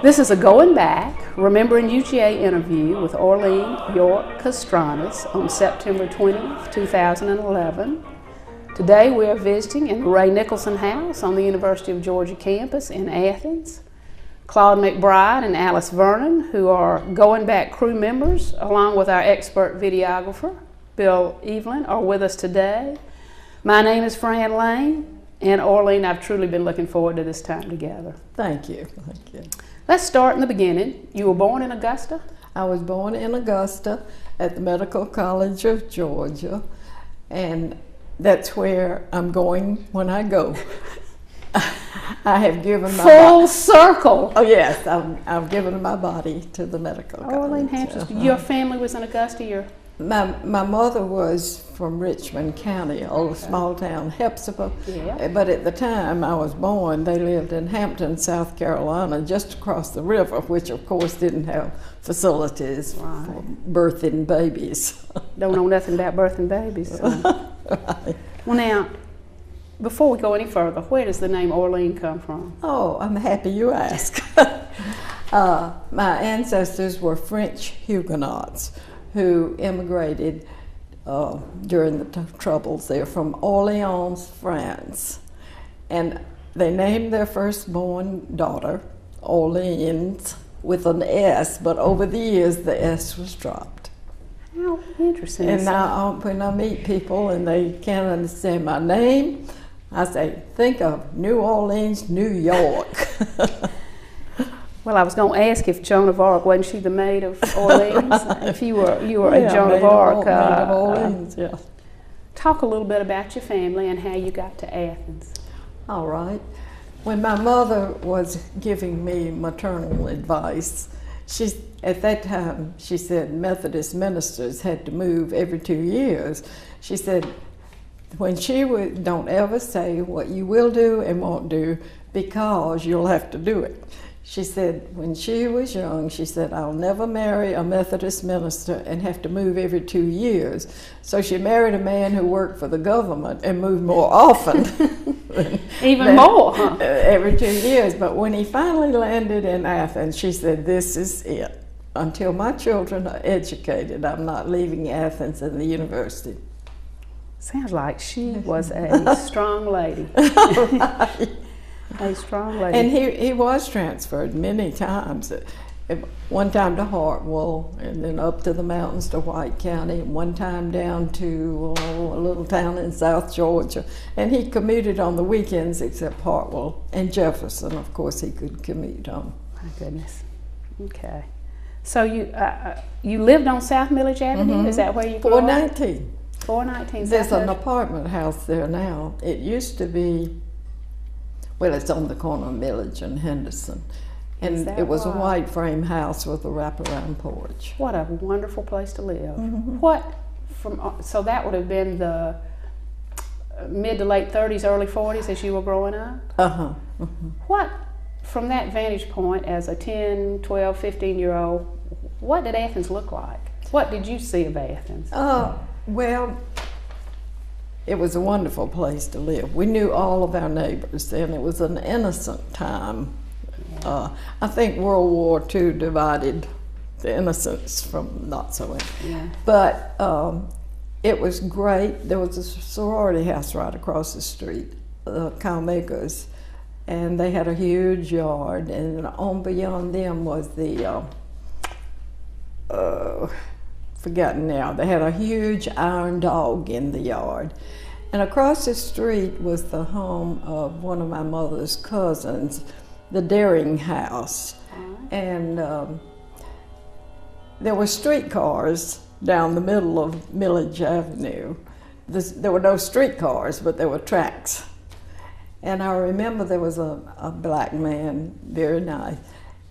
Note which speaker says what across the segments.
Speaker 1: This is a Going Back, Remembering UGA interview with Orlean Castronis on September 20th, 2011. Today we are visiting in the Ray Nicholson House on the University of Georgia campus in Athens. Claude McBride and Alice Vernon, who are Going Back crew members, along with our expert videographer, Bill Evelyn, are with us today. My name is Fran Lane, and Orlean, I've truly been looking forward to this time together.
Speaker 2: Thank you. Thank you.
Speaker 1: Let's start in the beginning. You were born in Augusta?
Speaker 2: I was born in Augusta at the Medical College of Georgia, and that's where I'm going when I go. I have given my
Speaker 1: full circle.
Speaker 2: Oh yes, I've given my body to the medical
Speaker 1: Orlean,
Speaker 2: college.
Speaker 1: Hampshire. Your family was in Augusta?
Speaker 2: My mother was from Richmond County, a little small town, Hepzibah.
Speaker 1: Yeah.
Speaker 2: But at the time I was born, they lived in Hampton, South Carolina, just across the river, which of course didn't have facilities for birthing babies.
Speaker 1: Don't know nothing about birthing babies. So.
Speaker 2: Right.
Speaker 1: Well, now, before we go any further, where does the name Orlean come from?
Speaker 2: Oh, I'm happy you asked. My ancestors were French Huguenots who immigrated during the Troubles. They're from Orleans, France. And they named their firstborn daughter Orleans with an S, but over the years the S was dropped.
Speaker 1: How interesting.
Speaker 2: And now when I meet people and they can't understand my name, I say, think of New Orleans, New York.
Speaker 1: Well, I was going to ask if Joan of Arc, wasn't she the maid of Orleans? If you were a Joan of Arc.
Speaker 2: Maid of Orleans, yeah.
Speaker 1: Talk a little bit about your family and how you got to Athens.
Speaker 2: All right. When my mother was giving me maternal advice, at that time, she said Methodist ministers had to move every 2 years. She said, when she would, don't ever say what you will do and won't do because you'll have to do it. She said when she was young, she said, I'll never marry a Methodist minister and have to move every 2 years. So she married a man who worked for the government and moved more often.
Speaker 1: Even more, huh?
Speaker 2: Every 2 years. But when he finally landed in Athens, she said, this is it. Until my children are educated, I'm not leaving Athens and the university.
Speaker 1: Sounds like she was a strong lady.
Speaker 2: Right.
Speaker 1: A strong lady.
Speaker 2: And he was transferred many times. One time to Hartwell, and then up to the mountains to White County, one time down to a little town in South Georgia. And he commuted on the weekends except Hartwell and Jefferson, of course, he could commute on.
Speaker 1: My goodness. Okay. So you lived on South Millage Avenue? Mm-hmm. Is that where you grew up?
Speaker 2: 419.
Speaker 1: 419.
Speaker 2: There's an apartment house there now. It used to be, well, it's on the corner of Millage and Henderson. And it was a white frame house with a wraparound porch.
Speaker 1: What a wonderful place to live.
Speaker 2: Mm-hmm.
Speaker 1: So that would have been the mid to late 30s, early 40s as you were growing up?
Speaker 2: Uh-huh. Mm-hmm.
Speaker 1: What, from that vantage point as a 10, 12, 15-year-old, what did Athens look like? What did you see of Athens?
Speaker 2: Well, it was a wonderful place to live. We knew all of our neighbors, and it was an innocent time. I think World War II divided the innocence from not so innocent.
Speaker 1: Yeah.
Speaker 2: But it was great. There was a sorority house right across the street, Calmakers, and they had a huge yard, and on beyond them was the forgotten now. They had a huge iron dog in the yard. And across the street was the home of one of my mother's cousins, the Daring House. And there were streetcars down the middle of Millage Avenue. There were no streetcars, but there were tracks. And I remember there was a black man, very nice.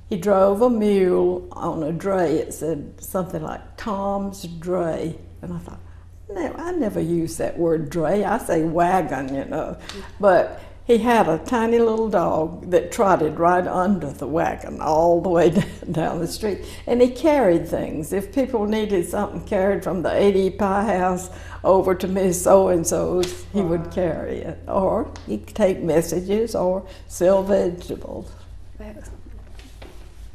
Speaker 2: He drove a mule on a dray. It said something like Tom's Dray. And I thought, no, I never use that word dray. I say wagon, you know. But he had a tiny little dog that trotted right under the wagon all the way down the street. And he carried things. If people needed something carried from the 80 Pie House over to Miss So-and-so's, he would carry it. Or he'd take messages or sell vegetables.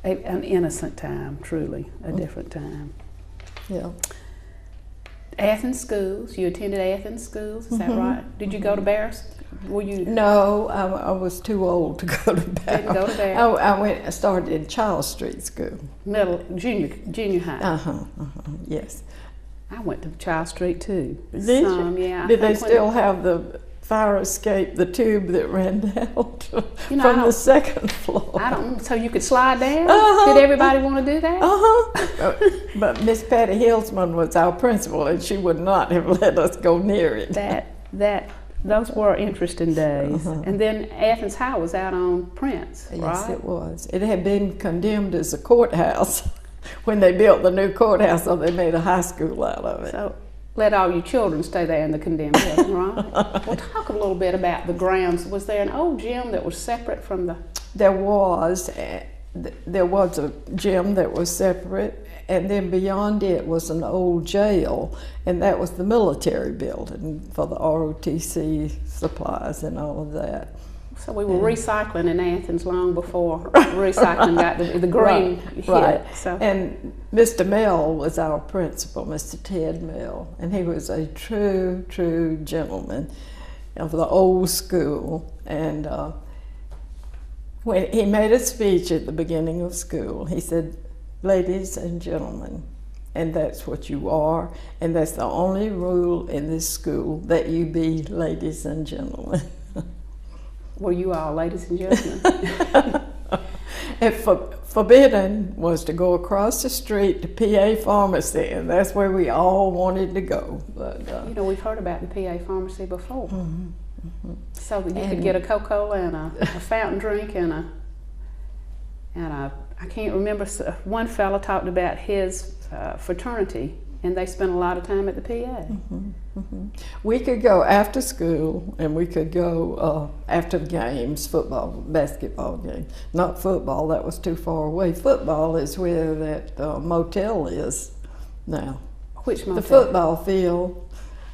Speaker 1: An innocent time, truly, a different time.
Speaker 2: Yeah.
Speaker 1: Athens schools, you attended Athens schools, is that right? Did you go to Barris? Were you?
Speaker 2: No, I was too old to go to Barris.
Speaker 1: Didn't go to Barris?
Speaker 2: I started in Charles Street School.
Speaker 1: Junior high?
Speaker 2: Yes.
Speaker 1: I went to Charles Street too.
Speaker 2: Did you?
Speaker 1: Yeah.
Speaker 2: Did they still have the fire escape, the tube that ran down from the second floor?
Speaker 1: I don't. So you could slide down? Did everybody want to do that?
Speaker 2: But Miss Patty Hillsman was our principal, and she would not have let us go near it.
Speaker 1: Those were interesting days. And then Athens High was out on Prince, right?
Speaker 2: Yes, it was. It had been condemned as a courthouse when they built the new courthouse, so they made a high school out of it.
Speaker 1: So let all your children stay there in the condemned building, right? Well, talk a little bit about the grounds. Was there an old gym that was separate from the? There was
Speaker 2: a gym that was separate, and then beyond it was an old jail, and that was the military building for the ROTC supplies and all of that.
Speaker 1: So we were recycling in Athens long before recycling got the green hit.
Speaker 2: Right.
Speaker 1: So.
Speaker 2: And Mr. Mell was our principal, Mr. Ted Mell, and he was a true gentleman of the old school. And when he made a speech at the beginning of school, he said, "Ladies and gentlemen," and that's what you are, and that's the only rule in this school, that you be ladies and gentlemen.
Speaker 1: Were you all ladies and gentlemen?
Speaker 2: And forbidden was to go across the street to PA Pharmacy, and that's where we all wanted to go. But
Speaker 1: we've heard about the PA Pharmacy before. So that you could get a Coca-Cola and a fountain drink and a I can't remember, one fella talked about his fraternity, and they spent a lot of time at the PA.
Speaker 2: We could go after school, and we could go after games, football, basketball games. Not football, that was too far away. Football is where that motel is now.
Speaker 1: Which motel?
Speaker 2: The football field,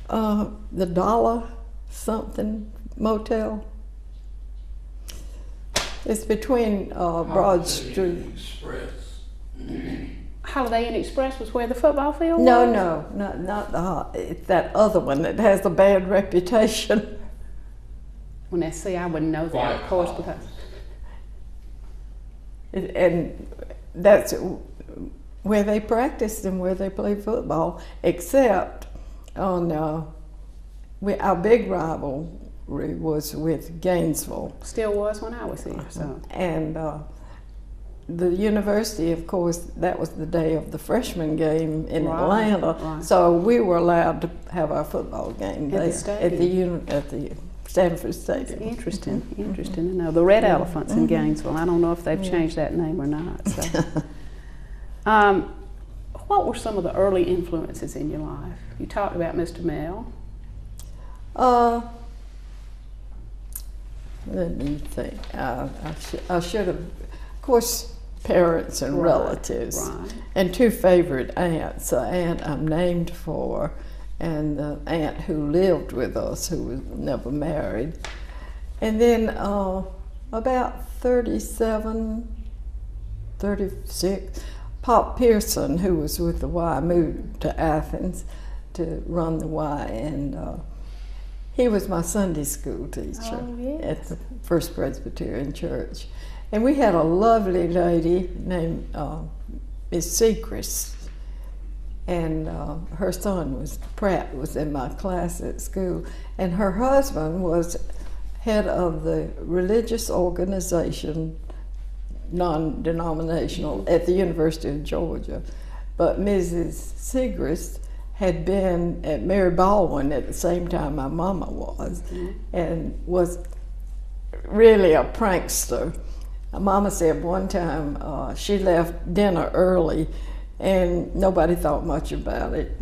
Speaker 2: the $1 something motel. It's between Broad Street.
Speaker 3: Express.
Speaker 1: Holiday Inn Express was where the football field was?
Speaker 2: No, not the. It's that other one that has a bad reputation.
Speaker 1: Well, now see, I wouldn't know that, of course, because.
Speaker 2: And that's where they practiced and where they played football, except on our big rivalry was with Gainesville.
Speaker 1: Still was when I was here. So.
Speaker 2: And the university, of course, that was the day of the freshman game in Atlanta.
Speaker 1: Right.
Speaker 2: So we were allowed to have our football game there at the Stanford Stadium.
Speaker 1: Interesting to know. The Red Elephants in Gainesville. I don't know if they've changed that name or not. So. What were some of the early influences in your life? You talked about Mr. Mell.
Speaker 2: Let me think. I should have, of course, parents and relatives, and two favorite aunts. An aunt I'm named for, and the aunt who lived with us, who was never married. And then about 37, 36, Pop Pearson, who was with the Y, moved to Athens to run the Y, and he was my Sunday school teacher at the First Presbyterian Church. And we had a lovely lady named Miss Sechrist, and her son Pratt was in my class at school, and her husband was head of the religious organization, non-denominational, at the University of Georgia. But Mrs. Sechrist had been at Mary Baldwin at the same time my mama was, and was really a prankster. Mama said one time she left dinner early, and nobody thought much about it.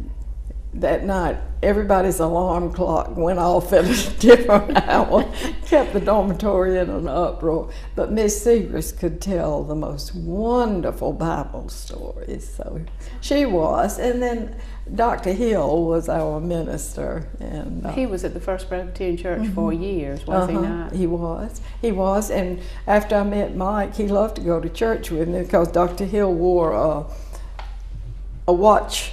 Speaker 2: that night, everybody's alarm clock went off at a different hour, kept the dormitory in an uproar. But Miss Segrist could tell the most wonderful Bible stories, so she was. And then Dr. Hill was our minister. And
Speaker 1: he was at the First Presbyterian Church for years, was he not?
Speaker 2: He was. And after I met Mike, he loved to go to church with me because Dr. Hill wore a watch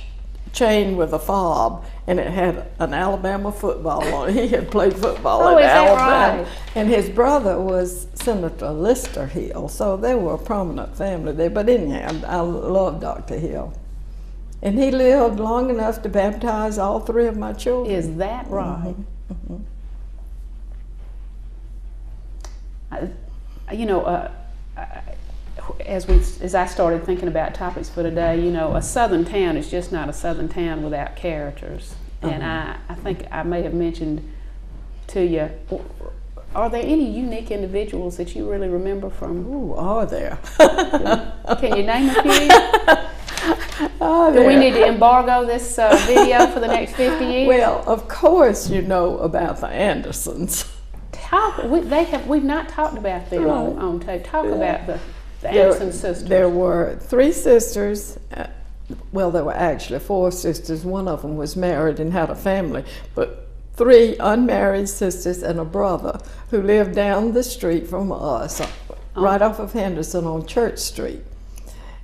Speaker 2: chain with a fob, and it had an Alabama football on it. He had played football at Alabama.
Speaker 1: Right?
Speaker 2: And his brother was Senator Lister Hill, so they were a prominent family there. But anyhow, I love Dr. Hill. And he lived long enough to baptize all three of my children.
Speaker 1: Is that right? You know, as I started thinking about topics for today, you know, a southern town is just not a southern town without characters. And I think I may have mentioned to you, are there any unique individuals that you really remember from?
Speaker 2: Ooh, are there?
Speaker 1: Can you name a few? Do we need to embargo this video for the next 50 years?
Speaker 2: Well, of course you know about the Andersons.
Speaker 1: We've not talked about them on tape. Talk about the Anderson sisters.
Speaker 2: There were 3 sisters. Well, there were actually 4 sisters. One of them was married and had a family, but 3 unmarried sisters and a brother who lived down the street from us, right off of Henderson on Church Street.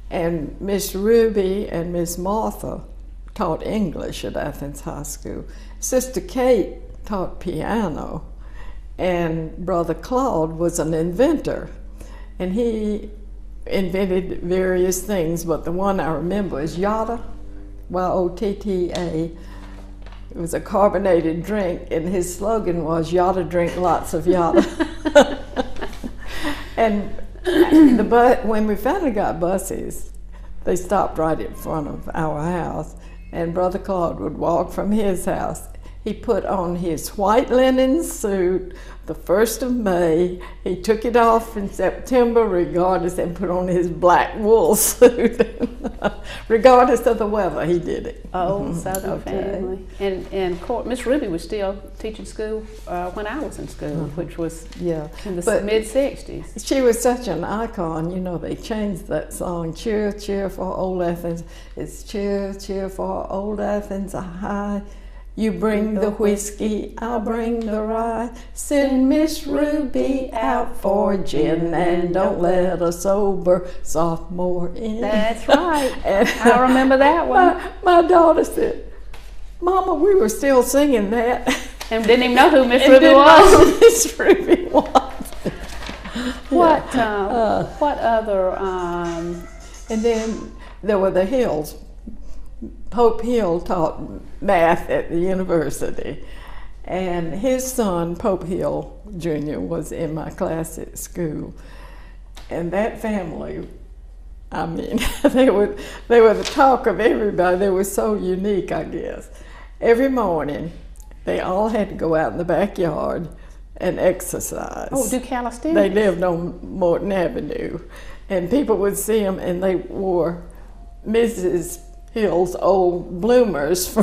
Speaker 2: And Miss Ruby and Miss Martha taught English at Athens High School. Sister Kate taught piano, and Brother Claude was an inventor, and he invented various things, but the one I remember is Yotta, Y-O-T-T-A. It was a carbonated drink, and his slogan was, Yotta, drink lots of Yotta. And when we finally got buses, they stopped right in front of our house, and Brother Claude would walk from his house. He put on his white linen suit the 1st of May. He took it off in September regardless, and put on his black wool suit. Regardless of the weather, he did it.
Speaker 1: Oh, Southern family. And Miss Ruby was still teaching school when I was in school, which was in the mid-60s.
Speaker 2: She was such an icon. You know, they changed that song, Cheer, Cheer for Old Athens. It's Cheer, Cheer for Old Athens, aye. You bring the whiskey, I'll bring the rye. Send Miss Ruby out for gin, and don't let a sober sophomore in.
Speaker 1: That's right. And I remember that one.
Speaker 2: My daughter said, Mama, we were still singing that.
Speaker 1: And didn't even know who Miss Ruby was.
Speaker 2: Know who Miss Ruby was.
Speaker 1: What other?
Speaker 2: And then there were the Hills. Pope Hill taught math at the university, and his son, Pope Hill Jr., was in my class at school. And that family, I mean, they were the talk of everybody. They were so unique, I guess. Every morning, they all had to go out in the backyard and exercise.
Speaker 1: Oh, do calisthenics?
Speaker 2: They lived on Morton Avenue, and people would see them, and they wore Mrs. Hill's old bloomers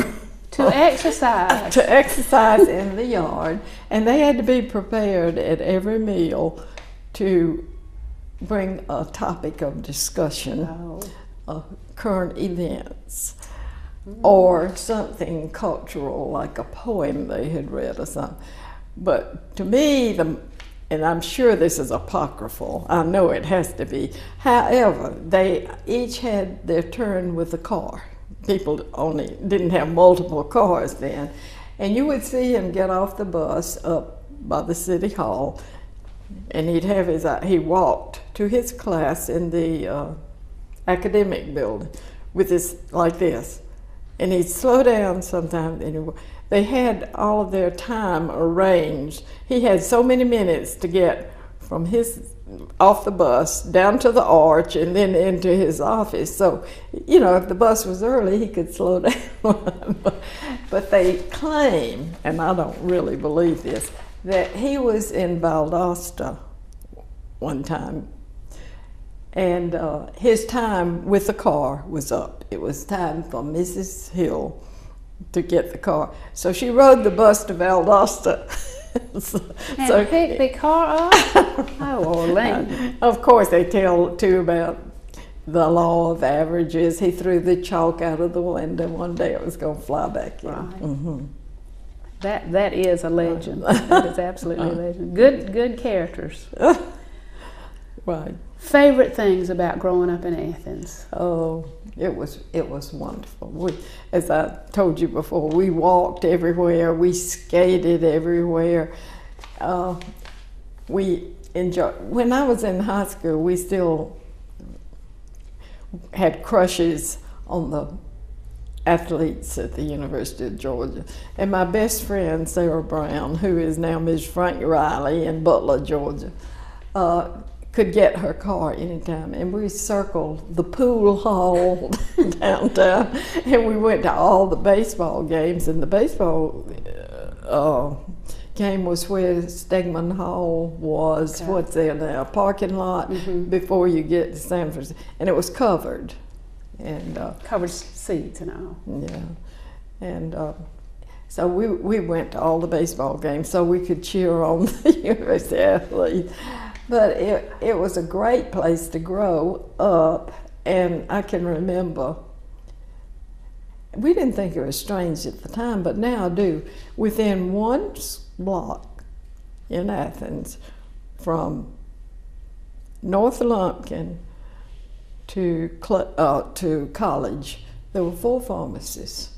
Speaker 1: to exercise.
Speaker 2: To exercise in the yard, and they had to be prepared at every meal to bring a topic of discussion of current events or something cultural, like a poem they had read or something. But to me, and I'm sure this is apocryphal, I know it has to be. However, they each had their turn with the car. People only didn't have multiple cars then. And you would see him get off the bus up by the city hall, and he walked to his class in the academic building with like this. And he'd slow down sometimes, and they had all of their time arranged. He had so many minutes to get from off the bus down to the arch and then into his office. So, you know, if the bus was early, he could slow down. But they claim, and I don't really believe this, that he was in Valdosta one time, and his time with the car was up. It was time for Mrs. Hill to get the car. So she rode the bus to Valdosta.
Speaker 1: And picked the car up? Oh, Orlean.
Speaker 2: Of course, they tell too about the law of averages. He threw the chalk out of the window one day. It was going to fly back in.
Speaker 1: Right.
Speaker 2: Mm-hmm.
Speaker 1: That is a legend. That is absolutely a legend. Good characters.
Speaker 2: Right.
Speaker 1: Favorite things about growing up in Athens?
Speaker 2: Oh, it was wonderful. As I told you before, we walked everywhere. We skated everywhere. We enjoyed. When I was in high school, we still had crushes on the athletes at the University of Georgia. And my best friend, Sarah Brown, who is now Ms. Frank Riley in Butler, Georgia, could get her car anytime. And we circled the pool hall downtown, and we went to all the baseball games. And the baseball game was where Stegman Hall was,
Speaker 1: okay.
Speaker 2: What's there now, parking lot, before you get to San Francisco. And it was covered. And
Speaker 1: covered seats and all.
Speaker 2: Yeah, and so we went to all the baseball games so we could cheer on the university athletes. But it was a great place to grow up, and I can remember, we didn't think it was strange at the time, but now I do. Within one block in Athens from North Lumpkin to college, there were 4 pharmacies.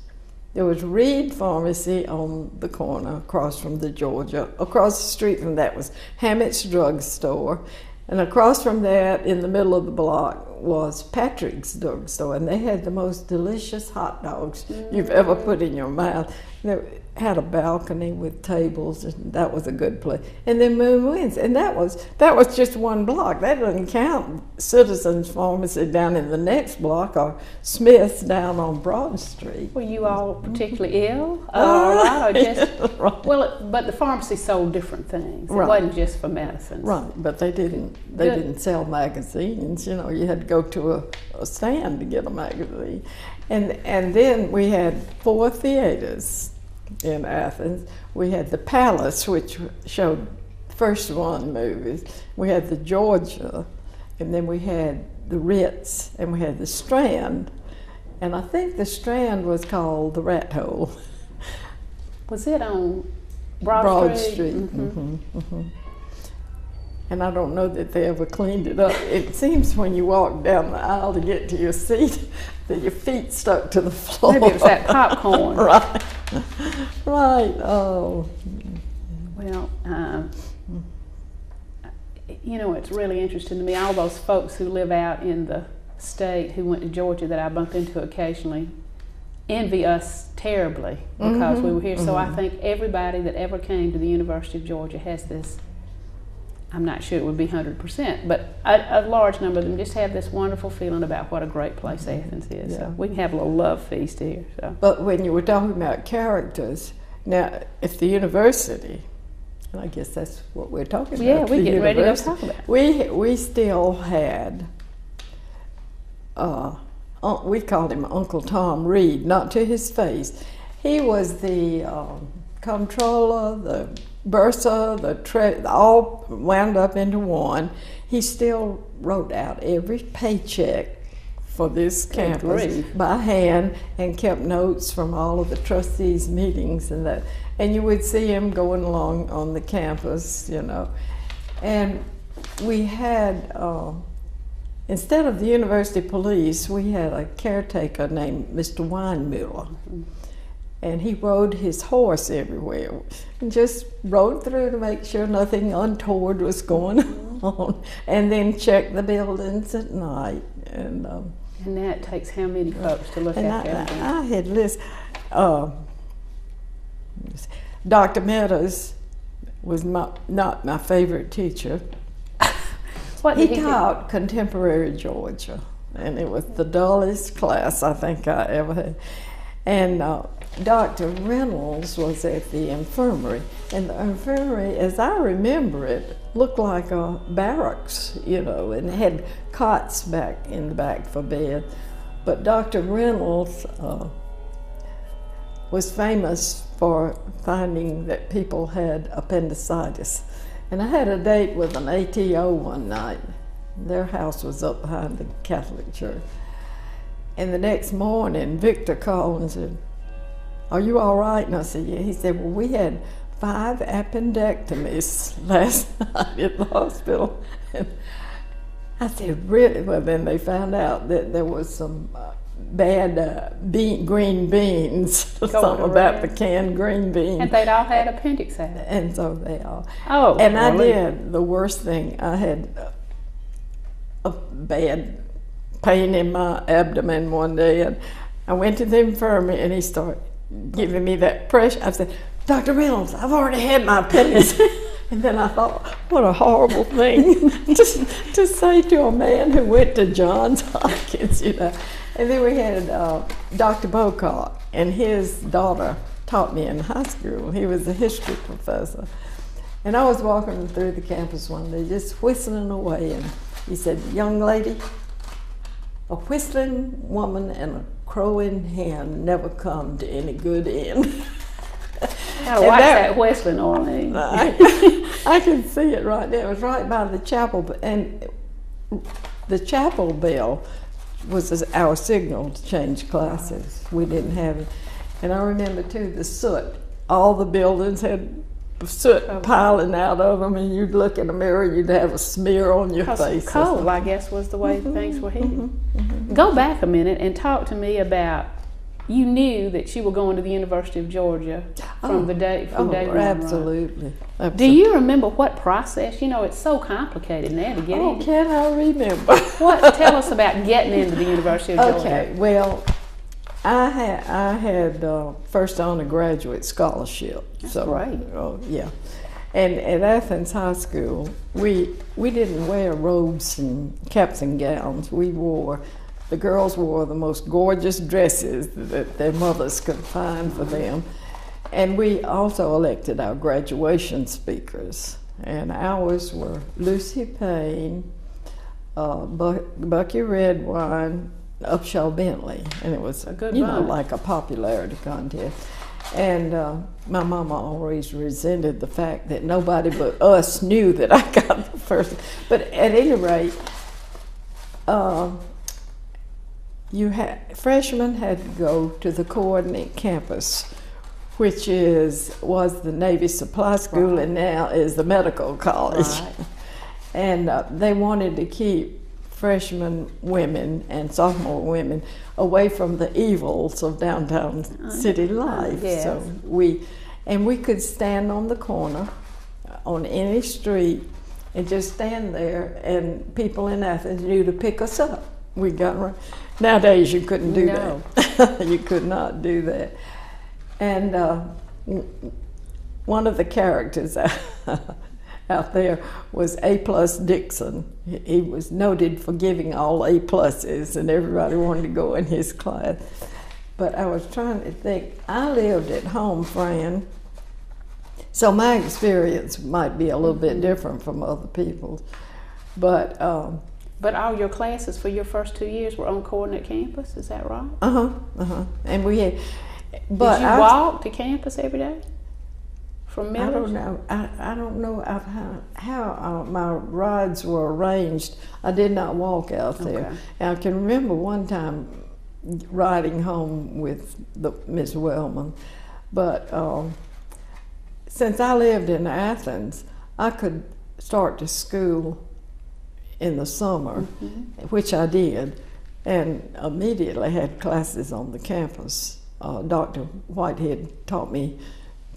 Speaker 2: There was Reed Pharmacy on the corner across from the Georgia. Across the street from that was Hammett's Drug Store. And across from that, in the middle of the block, was Patrick's Drug Store. And they had the most delicious hot dogs you've ever put in your mouth. They had a balcony with tables, and that was a good place. And then Moon Winds, and that was just one block. That doesn't count Citizens Pharmacy down in the next block, or Smith's down on Broad Street.
Speaker 1: Were you all particularly ill? Or just,
Speaker 2: right.
Speaker 1: Well, but the pharmacy sold different things. It
Speaker 2: Right.
Speaker 1: wasn't just for medicines.
Speaker 2: Right, but they didn't sell magazines. You know, you had to go to a stand to get a magazine. And then we had 4 theaters in Athens. We had the Palace, which showed first run movies. We had the Georgia, and then we had the Ritz, and we had the Strand. And I think the Strand was called the Rat Hole.
Speaker 1: Was it on Broad Street?
Speaker 2: Street. Mm-hmm, mm-hmm. And I don't know that they ever cleaned it up. It seems when you walk down the aisle to get to your seat that your feet stuck to the floor.
Speaker 1: Maybe it was that popcorn.
Speaker 2: Right. Right. Oh.
Speaker 1: Well, you know, it's really interesting to me. All those folks who live out in the state who went to Georgia that I bump into occasionally envy us terribly because we were here. So I think everybody that ever came to the University of Georgia has this. I'm not sure it would be 100%, but a large number of them just have this wonderful feeling about what a great place Athens is.
Speaker 2: Yeah.
Speaker 1: So we can have a little love feast here. So.
Speaker 2: But when you were talking about characters, now if the university, and I guess that's what we're talking about.
Speaker 1: Yeah, we're getting ready to go talk about it.
Speaker 2: We still had, we called him Uncle Tom Reed, not to his face. He was the comptroller, the bursar, all wound up into one. He still wrote out every paycheck for this campus by hand and kept notes from all of the trustees' meetings and that. And you would see him going along on the campus, you know. And we had, instead of the university police, we had a caretaker named Mr. Weinmuller. And he rode his horse everywhere and just rode through to make sure nothing untoward was going on, and then check the buildings at night. And
Speaker 1: that takes how many folks to look at everything?
Speaker 2: I had listened. Dr. Meadows was not my favorite teacher.
Speaker 1: What
Speaker 2: he
Speaker 1: did he
Speaker 2: taught contemporary Georgia, and it was the dullest class I think I ever had. And Dr. Reynolds was at the infirmary, and the infirmary, as I remember it, looked like a barracks, you know, and had cots back in the back for bed. But Dr. Reynolds was famous for finding that people had appendicitis. And I had a date with an ATO one night. Their house was up behind the Catholic church. And the next morning, Victor called and said, "Are you all right?" And I said, "Yeah." He said, "Well, we had 5 appendectomies last night at the hospital." And I said, "Really?" Well, then they found out that there was some bad green beans, something about the canned green beans.
Speaker 1: And they'd all had appendicitis.
Speaker 2: And so they all.
Speaker 1: Oh,
Speaker 2: and
Speaker 1: really?
Speaker 2: I did the worst thing. I had a bad pain in my abdomen one day, and I went to the infirmary, and he started giving me that pressure. I said, "Dr. Reynolds, I've already had my appendix." And then I thought, what a horrible thing to say to a man who went to Johns Hopkins, you know. And then we had Dr. Bocock, and his daughter taught me in high school. He was a history professor. And I was walking through the campus one day, just whistling away, and he said, "Young lady, a whistling woman and a crowing hen never come to any good end."
Speaker 1: Gotta watch that whistling, Orlean.
Speaker 2: I can see it right there. It was right by the chapel, and the chapel bell was our signal to change classes. We didn't have it. And I remember too, the soot. All the buildings had soot piling out of them, and you'd look in the mirror, you'd have a smear on your face.
Speaker 1: Cold, I guess, was the way things were heated. Go back a minute and talk to me about, you knew that you were going to the University of Georgia from day one.
Speaker 2: Absolutely.
Speaker 1: Do you remember what process? You know, it's so complicated now to get in.
Speaker 2: Oh, can I remember?
Speaker 1: Tell us about getting into the University of Georgia.
Speaker 2: Okay, well, I had first undergraduate scholarship.
Speaker 1: That's
Speaker 2: so,
Speaker 1: great.
Speaker 2: Oh, yeah. And at Athens High School, we didn't wear robes and caps and gowns. The girls wore the most gorgeous dresses that their mothers could find for them. And we also elected our graduation speakers. And ours were Lucy Payne, Bucky Redwine, Upshaw Bentley. And it was, like a popularity contest. And my mama always resented the fact that nobody but us knew that I got the first. But at any rate, freshmen had to go to the coordinate campus, which was the Navy Supply School, and now is the medical college. Right. And they wanted to keep freshman women and sophomore women away from the evils of downtown city life.
Speaker 1: Yes.
Speaker 2: So we could stand on the corner on any street and just stand there, and people in Athens knew to pick us up. We got right. Nowadays you couldn't do that. You could not do that. And one of the characters out there was A+ Dixon. He was noted for giving all A+s, and everybody wanted to go in his class. But I was trying to think, I lived at home, Fran, so my experience might be a little bit different from other people's. But
Speaker 1: all your classes for your first 2 years were on coordinate campus, is that right?
Speaker 2: And we had.
Speaker 1: But did you walk to campus every day? From Millers?
Speaker 2: I don't know. I don't know how my rides were arranged. I did not walk out there.
Speaker 1: Okay.
Speaker 2: And I can remember one time riding home with Miss Wellman, but since I lived in Athens, I could start to school in the summer, which I did, and immediately had classes on the campus. Dr. Whitehead taught me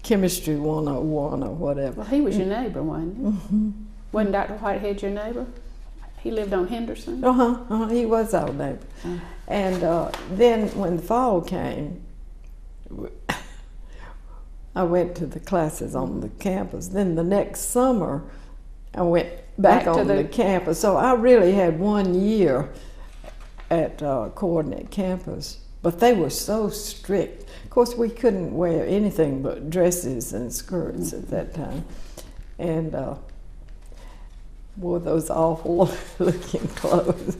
Speaker 2: Chemistry 101 or whatever.
Speaker 1: Well, he was your neighbor, wasn't he? Wasn't Dr. Whitehead your neighbor? He lived on Henderson?
Speaker 2: He was our neighbor. And then when the fall came, I went to the classes on the campus. Then the next summer, I went back on the campus. So I really had 1 year at Coordinate Campus. But they were so strict. Of course, we couldn't wear anything but dresses and skirts at that time. And wore those awful looking clothes.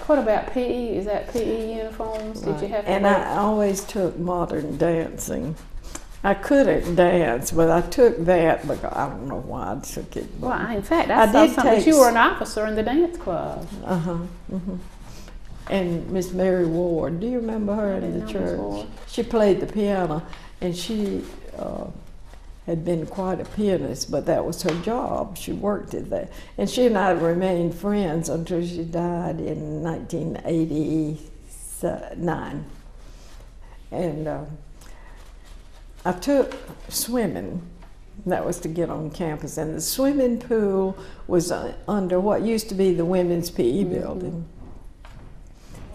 Speaker 1: What about PE? Is that PE uniforms? Did you have to
Speaker 2: And
Speaker 1: wear?
Speaker 2: I always took modern dancing. I couldn't dance, but I took that because I don't know why I took it.
Speaker 1: Well, in fact, I saw
Speaker 2: did
Speaker 1: something.
Speaker 2: take
Speaker 1: You were an officer in the dance club.
Speaker 2: And Miss Mary Ward, do you remember her in
Speaker 1: didn't
Speaker 2: the
Speaker 1: know Miss
Speaker 2: church?
Speaker 1: Ward.
Speaker 2: She played the piano, and she had been quite a pianist, but that was her job. She worked at that. And she and I remained friends until she died in 1989. And I took swimming. That was to get on campus. And the swimming pool was under what used to be the women's PE building.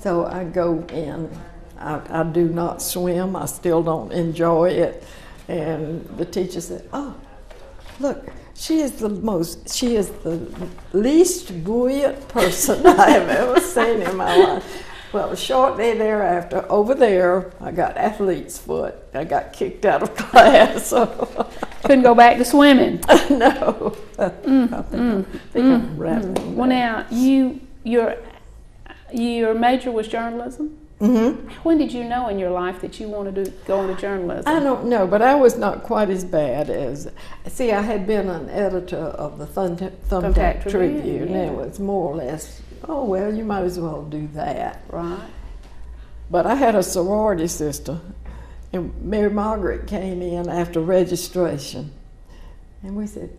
Speaker 2: So I go in. I do not swim. I still don't enjoy it. And the teacher said, "Oh, look, she is the least buoyant person I have ever seen in my life." Well, shortly thereafter, over there, I got athlete's foot. I got kicked out of class.
Speaker 1: Couldn't go back to swimming.
Speaker 2: No. I think I'm rattling.
Speaker 1: Well, now your major was journalism.
Speaker 2: Mm-hmm.
Speaker 1: When did you know in your life that you wanted to go into journalism?
Speaker 2: I don't know, but I was not quite as bad as. See, I had been an editor of the Thumbtack Tribune,
Speaker 1: yeah.
Speaker 2: and it was more or less, oh, well, you might as well do that.
Speaker 1: Right.
Speaker 2: But I had a sorority sister, and Mary Margaret came in after registration, and we said,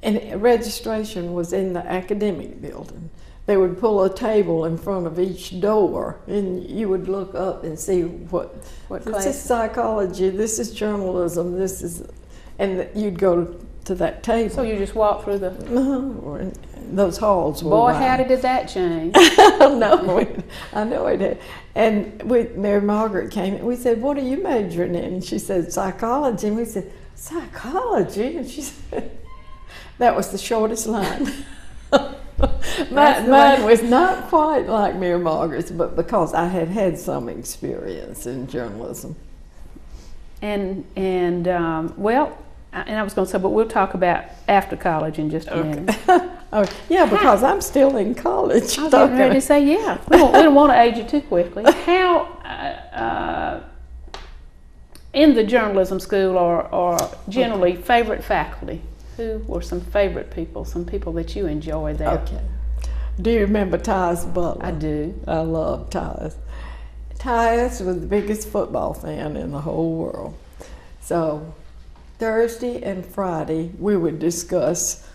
Speaker 2: and registration was in the academic building. They would pull a table in front of each door, and you would look up and see what this
Speaker 1: class?
Speaker 2: is psychology, this is journalism, this is, and you'd go to that table.
Speaker 1: So you just walked through the.
Speaker 2: Those halls were
Speaker 1: Boy,
Speaker 2: wide.
Speaker 1: how did that change?
Speaker 2: No, I know it did. And Mary Margaret came, and we said, "What are you majoring in?" And she said, "Psychology." And we said, "Psychology?" And she said, that was the shortest line. Mine was not quite like Mary Margaret's, but because I had had some experience in journalism.
Speaker 1: And well, and I was going to say, but we'll talk about after college in just a minute.
Speaker 2: Oh, yeah, because I'm still in college.
Speaker 1: I was getting ready to say, yeah. We don't want to age you too quickly. How, in the journalism school or generally favorite faculty, who were some favorite people, some people that you enjoyed there?
Speaker 2: Okay. Do you remember Tyus Butler?
Speaker 1: I do.
Speaker 2: I love Tyus. Tyus was the biggest football fan in the whole world. So Thursday and Friday, we would discuss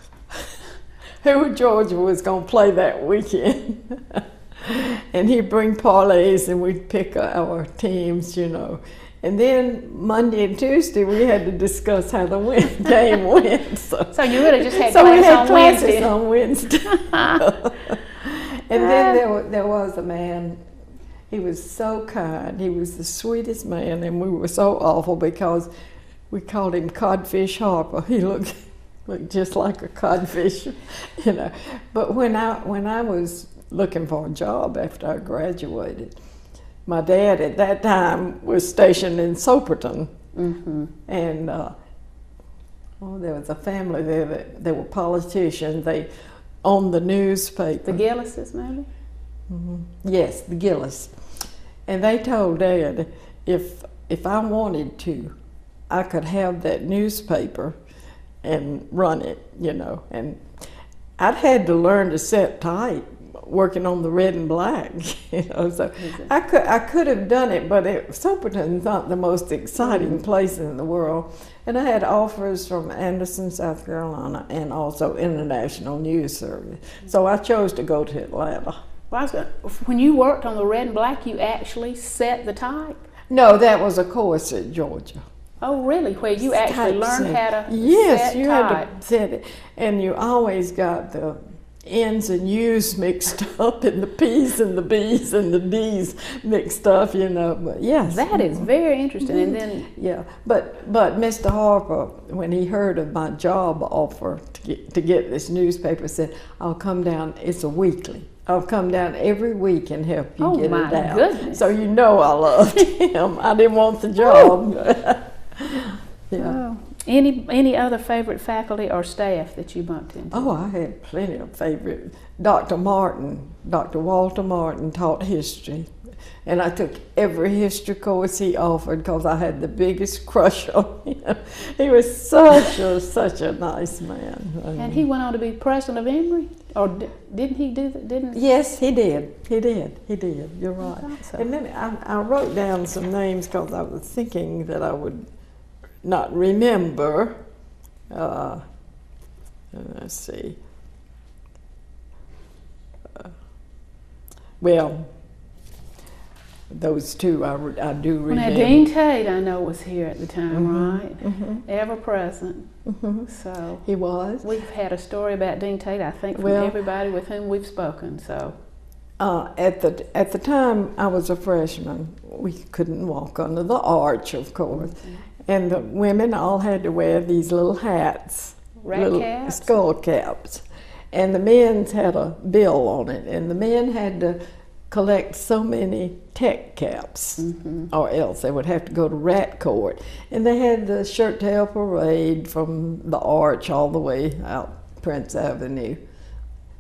Speaker 2: who Georgia was going to play that weekend. And he'd bring parlays and we'd pick our teams, you know. And then Monday and Tuesday, we had to discuss how the game went. So
Speaker 1: you really just had
Speaker 2: classes on Wednesday. And then there was a man, he was so kind. He was the sweetest man, and we were so awful because we called him Codfish Harper. He looked just like a codfish, you know. But when I was looking for a job after I graduated, my dad at that time was stationed in Soperton, and there was a family there that they were politicians. They owned the newspaper.
Speaker 1: The Gillises, maybe?
Speaker 2: Yes, the Gillis. And they told Dad if I wanted to, I could have that newspaper and run it, you know. And I'd had to learn to set type working on the red and black, you know, so I could have done it, but Soperton's not the most exciting place in the world. And I had offers from Anderson, South Carolina, and also International News Service. So I chose to go to Atlanta.
Speaker 1: Well, when you worked on the red and black, you actually set the type?
Speaker 2: No, that was a course at Georgia.
Speaker 1: Oh, really? Where you actually learned how to
Speaker 2: yes,
Speaker 1: set
Speaker 2: you
Speaker 1: type?
Speaker 2: had to set it, and you always got the N's and U's mixed up, and the P's and the B's and the D's mixed up, you know. But yes,
Speaker 1: that is very interesting. And then
Speaker 2: but Mr. Harper, when he heard of my job offer to get this newspaper, said, "I'll come down. It's a weekly. I'll come down every week and help you get it out."
Speaker 1: Oh my goodness!
Speaker 2: So you know I loved him. I didn't want the job.
Speaker 1: Oh. Any other favorite faculty or staff that you bumped into?
Speaker 2: Oh, I had plenty of favorite. Dr. Walter Martin taught history. And I took every history course he offered because I had the biggest crush on him. He was such a nice man.
Speaker 1: And he went on to be president of Emory? Or didn't he do that? Didn't?
Speaker 2: Yes, he did. He did. You're right.
Speaker 1: I thought so.
Speaker 2: And then I wrote down some names because I was thinking that I would not remember. Let's see. Well, those two I do remember.
Speaker 1: Now, Dean Tate, I know, was here at the time, right?
Speaker 2: Mm-hmm.
Speaker 1: Ever present.
Speaker 2: Mm-hmm.
Speaker 1: So
Speaker 2: he was.
Speaker 1: we've had a story about Dean Tate, I think, from everybody with whom we've spoken. So
Speaker 2: at the time I was a freshman, we couldn't walk under the arch, of course, and the women all had to wear these little hats,
Speaker 1: caps?
Speaker 2: Skull caps, and the men's had a bill on it, and the men had to collect so many tech caps, or else they would have to go to rat court. And they had the shirt tail parade from the arch all the way out Prince Avenue.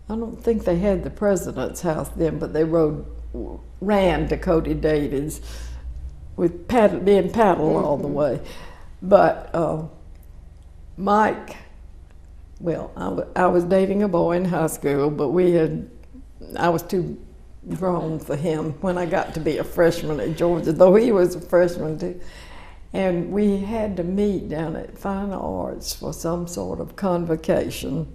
Speaker 2: I don't think they had the president's house then, but they ran to Cody Davies with being paddled all the way. But Mike, well, I was dating a boy in high school, but I was too grown for him when I got to be a freshman at Georgia, though he was a freshman too. And we had to meet down at Fine Arts for some sort of convocation.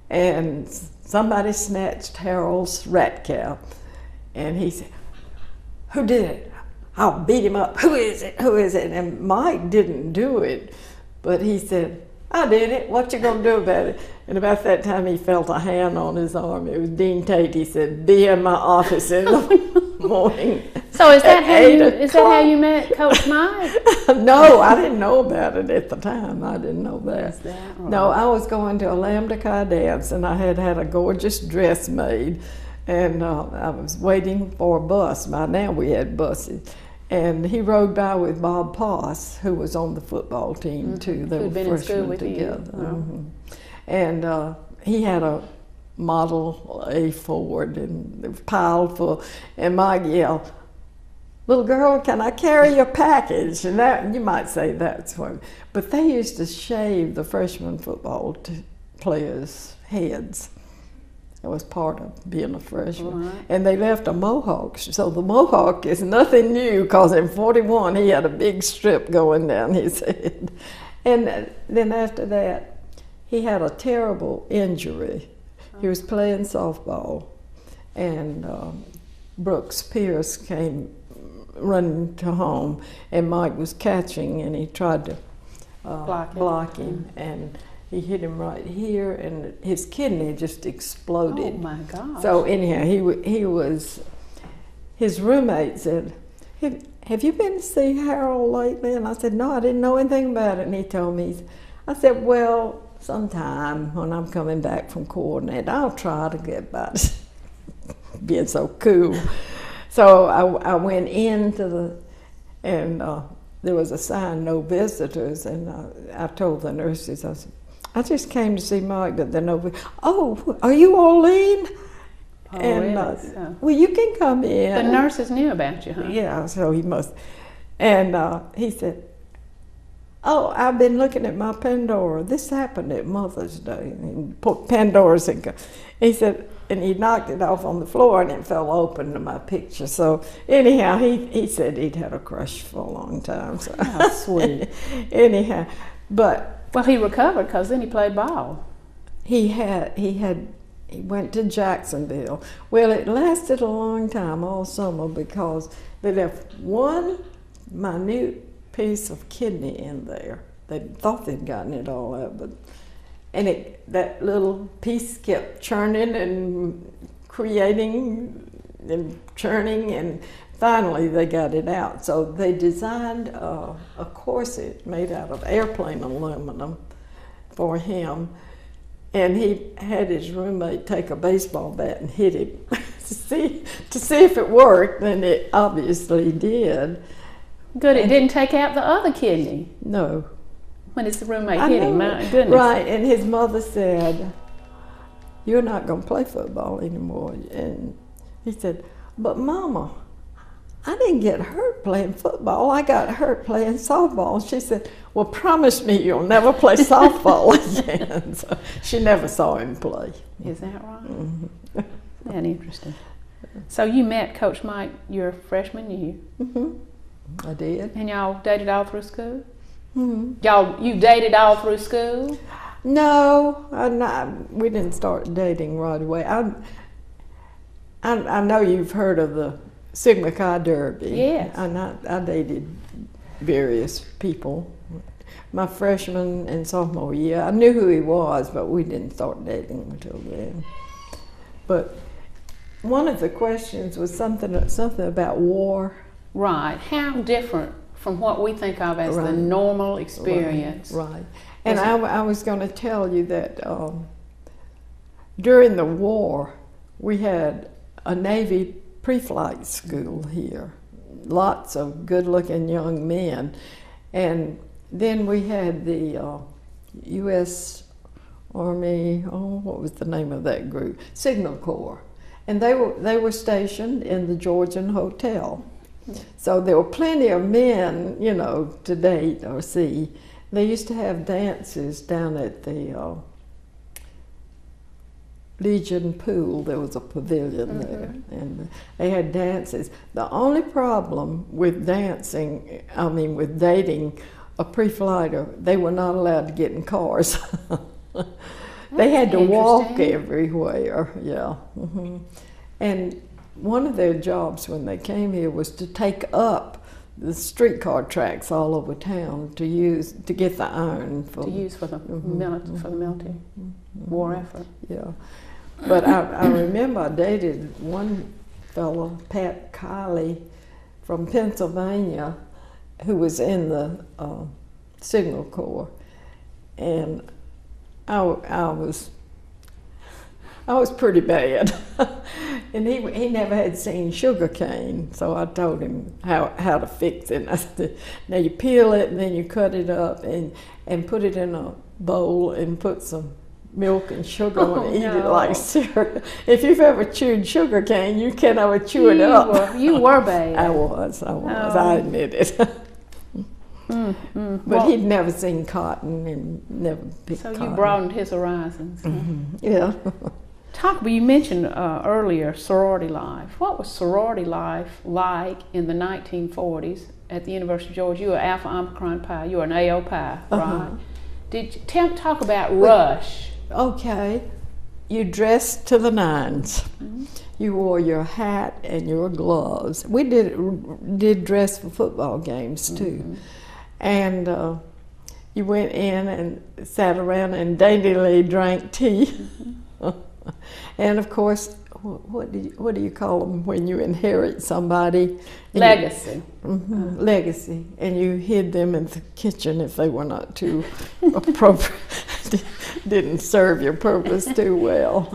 Speaker 2: And somebody snatched Harold's rat cap, and he said, "Who did it? I'll beat him up. Who is it? Who is it?" And Mike didn't do it, but he said, "I did it. What you gonna do about it?" And about that time, he felt a hand on his arm. It was Dean Tate. He said, "Be in my office in the morning."
Speaker 1: So is that how you met Coach Mike?
Speaker 2: No, I didn't know about it at the time. I didn't know that.
Speaker 1: Is that right?
Speaker 2: No, I was going to a Lambda Chi dance, and I had a gorgeous dress made, and I was waiting for a bus. By now we had buses. And he rode by with Bob Poss, who was on the football team too. They were freshmen together. And he had a Model A Ford, and it was piled full. And Mike yelled, "Little girl, can I carry your package?" And that, you might say that's what. But they used to shave the freshman football players' heads. That was part of being a freshman.
Speaker 1: Right.
Speaker 2: And they left a mohawk. So the mohawk is nothing new, because in '41 he had a big strip going down his head. And then after that, he had a terrible injury. He was playing softball, and Brooks Pierce came running to home, and Mike was catching, and he tried to block him, and he hit him right here, and his kidney just exploded.
Speaker 1: Oh my gosh.
Speaker 2: So anyhow, his roommate said, "Have you been to see Harold lately?" And I said, "No, I didn't know anything about it." And he told me, I said, "Well, sometime when I'm coming back from coordinate, I'll try to get by." Being so cool. So I went into and there was a sign, "No visitors," and I told the nurses, I said, "I just came to see Mike, but they're no." "Oh, are you Orlean?"
Speaker 1: Oh,
Speaker 2: And
Speaker 1: really? So
Speaker 2: "Well, you can come in."
Speaker 1: the nurses knew about you, huh?
Speaker 2: Yeah, so he must. And he said, "Oh, I've been looking at my Pandora. This happened at Mother's Day." And he put Pandora's and he said, and he knocked it off on the floor, and it fell open to my picture. So anyhow, he said he'd had a crush for a long time. So
Speaker 1: How sweet.
Speaker 2: Anyhow, but
Speaker 1: Well, he recovered because then he played ball.
Speaker 2: he went to Jacksonville. Well, it lasted a long time, all summer, because they left one minute piece of kidney in there. They thought they'd gotten it all out, but that little piece kept churning and creating and churning, and finally they got it out. So they designed a corset made out of airplane aluminum for him, and he had his roommate take a baseball bat and hit him to see if it worked, and it obviously did.
Speaker 1: Good, it didn't take out the other kidney.
Speaker 2: No.
Speaker 1: When his roommate hit him, my goodness.
Speaker 2: Right, and his mother said, "You're not going to play football anymore." And he said, "But Mama, I didn't get hurt playing football. I got hurt playing softball." And she said, "Well, promise me you'll never play softball again." So she never saw him play.
Speaker 1: Is that right?
Speaker 2: Mm-hmm.
Speaker 1: Isn't that interesting? So you met Coach Mike your freshman year.
Speaker 2: Mm-hmm. I did.
Speaker 1: And y'all dated all through school?
Speaker 2: Mm-hmm.
Speaker 1: You dated all through school?
Speaker 2: No, we didn't start dating right away. I know you've heard of the Sigma Chi Derby.
Speaker 1: Yes.
Speaker 2: And I dated various people. My freshman and sophomore year, I knew who he was, but we didn't start dating until then. But one of the questions was something about war.
Speaker 1: Right. How different from what we think of as the normal experience.
Speaker 2: Right. And I was going to tell you that during the war, we had a Navy pre-flight school here. Lots of good-looking young men. And then we had the U.S. Army, what was the name of that group? Signal Corps. And they were stationed in the Georgian Hotel. So there were plenty of men, you know, to date or see. They used to have dances down at the Legion Pool. There was a pavilion there, and they had dances. The only problem with with dating a pre-flighter, they were not allowed to get in cars. They had to walk everywhere, yeah. Mm-hmm. And one of their jobs when they came here was to take up the streetcar tracks all over town to get the iron for
Speaker 1: the military war effort.
Speaker 2: Yeah, but I remember I dated one fellow, Pat Kiley, from Pennsylvania, who was in the Signal Corps, and I was pretty bad. And he never had seen sugar cane, so I told him how to fix it. And I said, now you peel it and then you cut it up and put it in a bowl and put some milk and sugar on it. Eat it like syrup. If you've ever chewed sugar cane, you can't ever chew it up.
Speaker 1: You were bad.
Speaker 2: I was. I admit it. But he'd never seen cotton and never picked cotton.
Speaker 1: So you broadened his horizons.
Speaker 2: Yeah.
Speaker 1: You mentioned earlier sorority life. What was sorority life like in the 1940s at the University of Georgia? You were Alpha Omicron Pi. You were an AO Pi, right? Talk about Rush.
Speaker 2: Okay. You dressed to the nines. You wore your hat and your gloves. We did dress for football games too. And you went in and sat around and daintily drank tea. And of course, what do you call them when you inherit somebody?
Speaker 1: Legacy.
Speaker 2: Legacy. And you hid them in the kitchen if they were not too appropriate, didn't serve your purpose too well.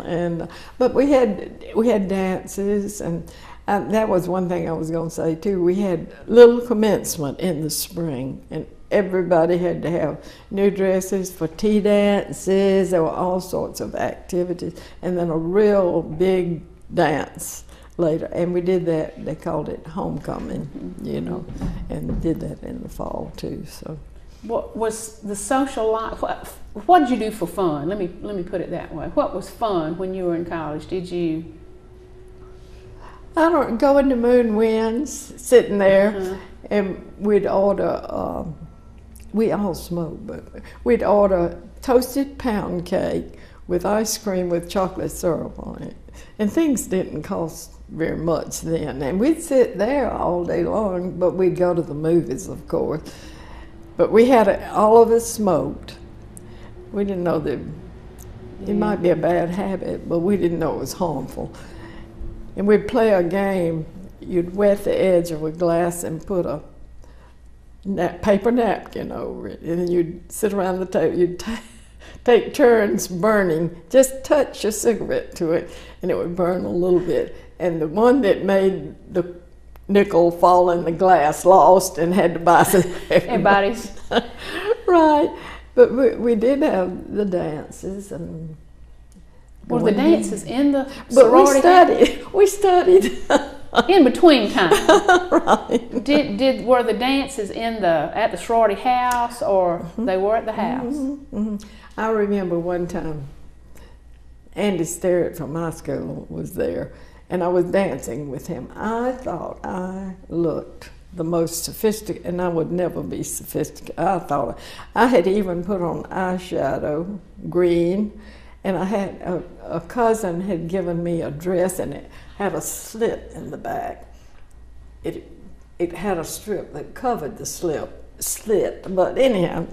Speaker 2: But we had dances, and that was one thing I was going to say too. We had little commencement in the spring, and everybody had to have new dresses for tea dances. There were all sorts of activities, and then a real big dance later. And we did that, they called it homecoming, you know, and did that in the fall too. So,
Speaker 1: what was the social life? What did you do for fun? Let me put it that way. What was fun when you were in college? Did you?
Speaker 2: I don't go into Moon Winds, sitting there, and we'd order. We all smoked, but we'd order toasted pound cake with ice cream with chocolate syrup on it. And things didn't cost very much then. And we'd sit there all day long, but we'd go to the movies, of course. But we had all of us smoked. We didn't know that it might be a bad habit, but we didn't know it was harmful. And we'd play a game. You'd wet the edge of a glass and put a paper napkin over it, and then you'd sit around the table. You'd take turns burning. Just touch your cigarette to it, and it would burn a little bit. And the one that made the nickel fall in the glass lost and had to buy some.
Speaker 1: Everybody's.
Speaker 2: Right, but we did have the dances and.
Speaker 1: Were the dances in the
Speaker 2: But
Speaker 1: sorority?
Speaker 2: we studied.
Speaker 1: In between time.
Speaker 2: Right.
Speaker 1: Were the dances at the sorority house, or they were at the house?
Speaker 2: I remember one time Andy Sterrett from my school was there, and I was dancing with him. I thought I looked the most sophisticated, and I would never be sophisticated. I thought I had even put on eyeshadow, green, and I had a cousin had given me a dress, and it had a slit in the back. It had a strip that covered the slit, but anyhow,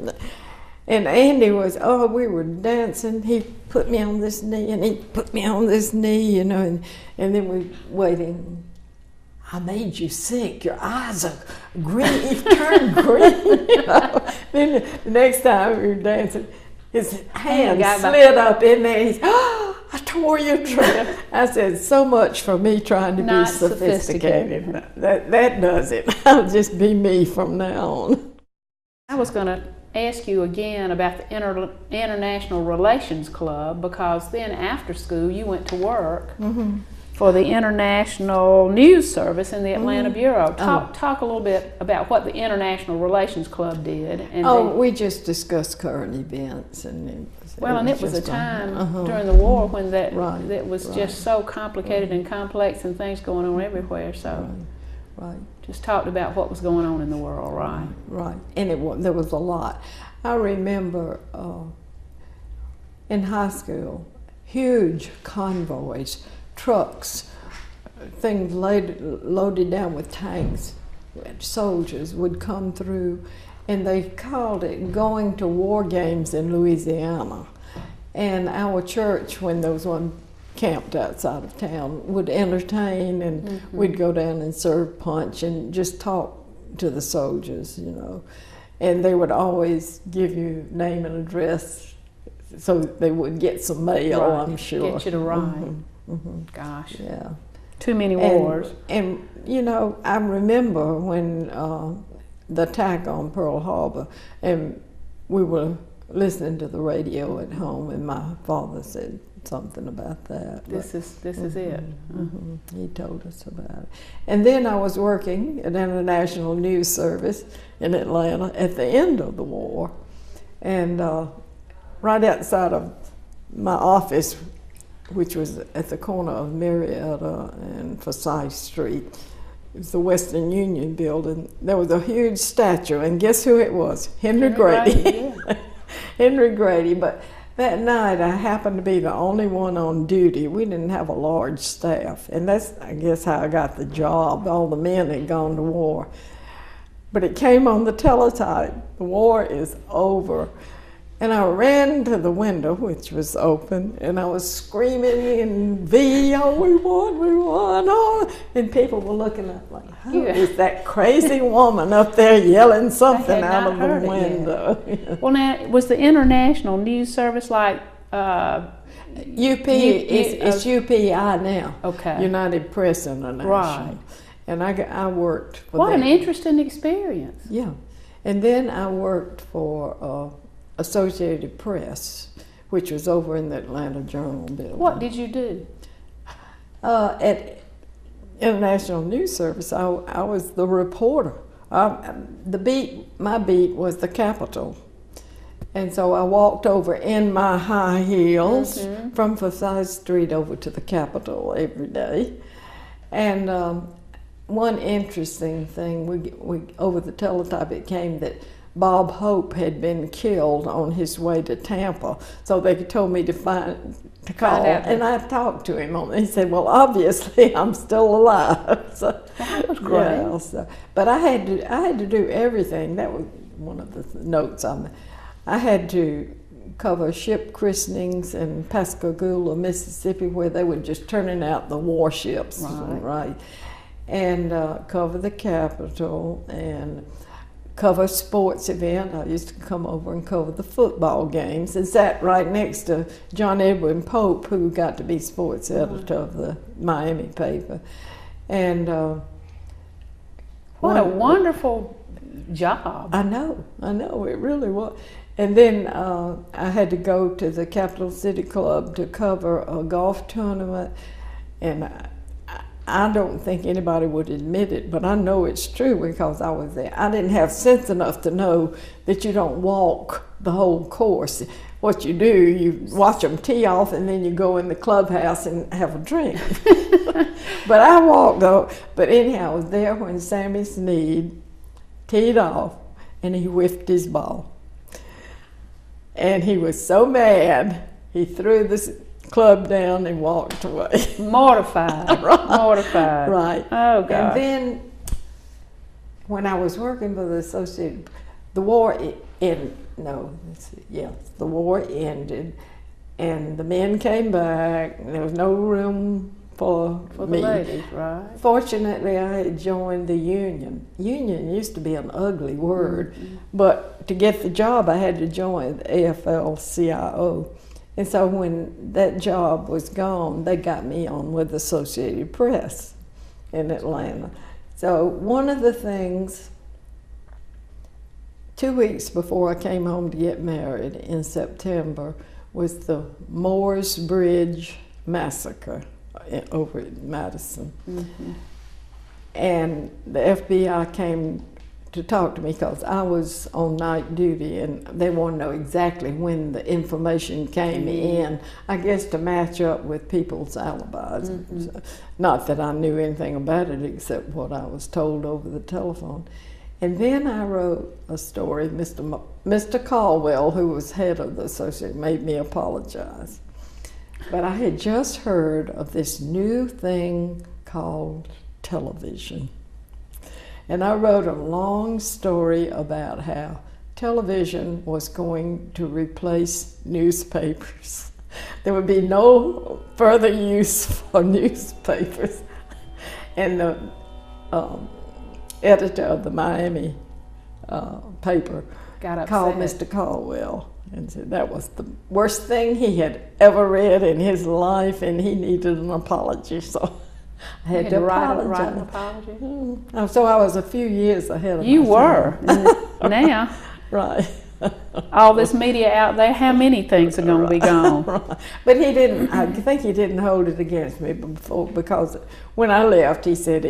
Speaker 2: and Andy we were dancing. He put me on this knee, and he put me on this knee, and then we waiting. I made you sick. Your eyes are green. You turned green. Then the next time we were dancing, his hand slid up in there. He's, I tore your dress. I said, so much for me trying to be sophisticated. That does it. I'll just be me from now on.
Speaker 1: I was going to ask you again about the International Relations Club, because then after school you went to work for the International News Service in the Atlanta Bureau. Talk a little bit about what the International Relations Club did. And
Speaker 2: we just discussed current events. And
Speaker 1: it was a time during the war when that was just so complicated and complex, and things going on everywhere. So just talked about what was going on in the world, right?
Speaker 2: Right, and there was a lot. I remember in high school, huge convoys, trucks, things loaded down with tanks, soldiers would come through, and they called it going to war games in Louisiana. And our church, when there was one camped outside of town, would entertain, and we'd go down and serve punch and just talk to the soldiers, And they would always give you name and address so they would get some mail, I'm sure.
Speaker 1: Get you to ride. Gosh.
Speaker 2: Yeah.
Speaker 1: Too many wars.
Speaker 2: And I remember when the attack on Pearl Harbor, and we were listening to the radio at home, and my father said something about that.
Speaker 1: This is it.
Speaker 2: He told us about it. And then I was working at International News Service in Atlanta at the end of the war, and right outside of my office, which was at the corner of Marietta and Forsyth Street, it was the Western Union building. There was a huge statue, and guess who it was? Henry Grady. Henry Grady. But that night I happened to be the only one on duty. We didn't have a large staff, and that's, I guess, how I got the job. All the men had gone to war. But it came on the teletype, the war is over. And I ran to the window, which was open, and I was screaming in V, oh, we won, oh. And people were looking up like, who is that crazy woman up there yelling something out of the window?
Speaker 1: Well, now, was the International News Service like
Speaker 2: it's UPI now.
Speaker 1: Okay.
Speaker 2: United Press International.
Speaker 1: Right.
Speaker 2: And I worked for
Speaker 1: What
Speaker 2: them.
Speaker 1: an interesting experience.
Speaker 2: Yeah. And then I worked for Associated Press, which was over in the Atlanta Journal building.
Speaker 1: What did you do?
Speaker 2: At International News Service, I was the reporter. My beat was the Capitol. And so I walked over in my high heels from Forsyth Street over to the Capitol every day. And one interesting thing, we over the teletype, it came that Bob Hope had been killed on his way to Tampa, so they told me to call, and I talked to him. He said, "Well, obviously, I'm still alive." So,
Speaker 1: that was great.
Speaker 2: Yeah, but I had to do everything. That was one of the notes on. I had to cover ship christenings in Pascagoula, Mississippi, where they were just turning out the warships, right? And cover the Capitol and cover sports event. I used to come over and cover the football games and sat right next to John Edwin Pope, who got to be sports editor of the Miami paper. And
Speaker 1: what a wonderful job.
Speaker 2: I know, it really was. And then I had to go to the Capital City Club to cover a golf tournament, and I don't think anybody would admit it, but I know it's true because I was there. I didn't have sense enough to know that you don't walk the whole course. What you do, you watch them tee off, and then you go in the clubhouse and have a drink. But I walked though. But anyhow, I was there when Sammy Snead teed off, and he whiffed his ball. And he was so mad, he threw this club down and walked away.
Speaker 1: Mortified.
Speaker 2: Right.
Speaker 1: Mortified.
Speaker 2: Right.
Speaker 1: Oh, God.
Speaker 2: And then, when I was working for the Associated, the war ended. The war ended, and the men came back. And there was no room for
Speaker 1: the
Speaker 2: me.
Speaker 1: ladies, right?
Speaker 2: Fortunately, I had joined the union. Union used to be an ugly word, but to get the job, I had to join the AFL-CIO. And so when that job was gone, they got me on with the Associated Press in Atlanta. So one of the things, 2 weeks before I came home to get married in September, was the Moores Bridge massacre over in Madison. And the FBI came to talk to me because I was on night duty, and they want to know exactly when the information came in, I guess to match up with people's alibis. So, not that I knew anything about it except what I was told over the telephone. And then I wrote a story. Mr. Caldwell, who was head of the association, made me apologize. But I had just heard of this new thing called television. And I wrote a long story about how television was going to replace newspapers. There would be no further use for newspapers. And the editor of the Miami paper called Mr. Caldwell and said that was the worst thing he had ever read in his life, and he needed an apology. So I had to write an apology. So I was a few years ahead of
Speaker 1: you
Speaker 2: myself.
Speaker 1: were. Now,
Speaker 2: right.
Speaker 1: All this media out there, how many things are going to be gone?
Speaker 2: Right. But he didn't, I think he didn't hold it against me before, because when I left, he said,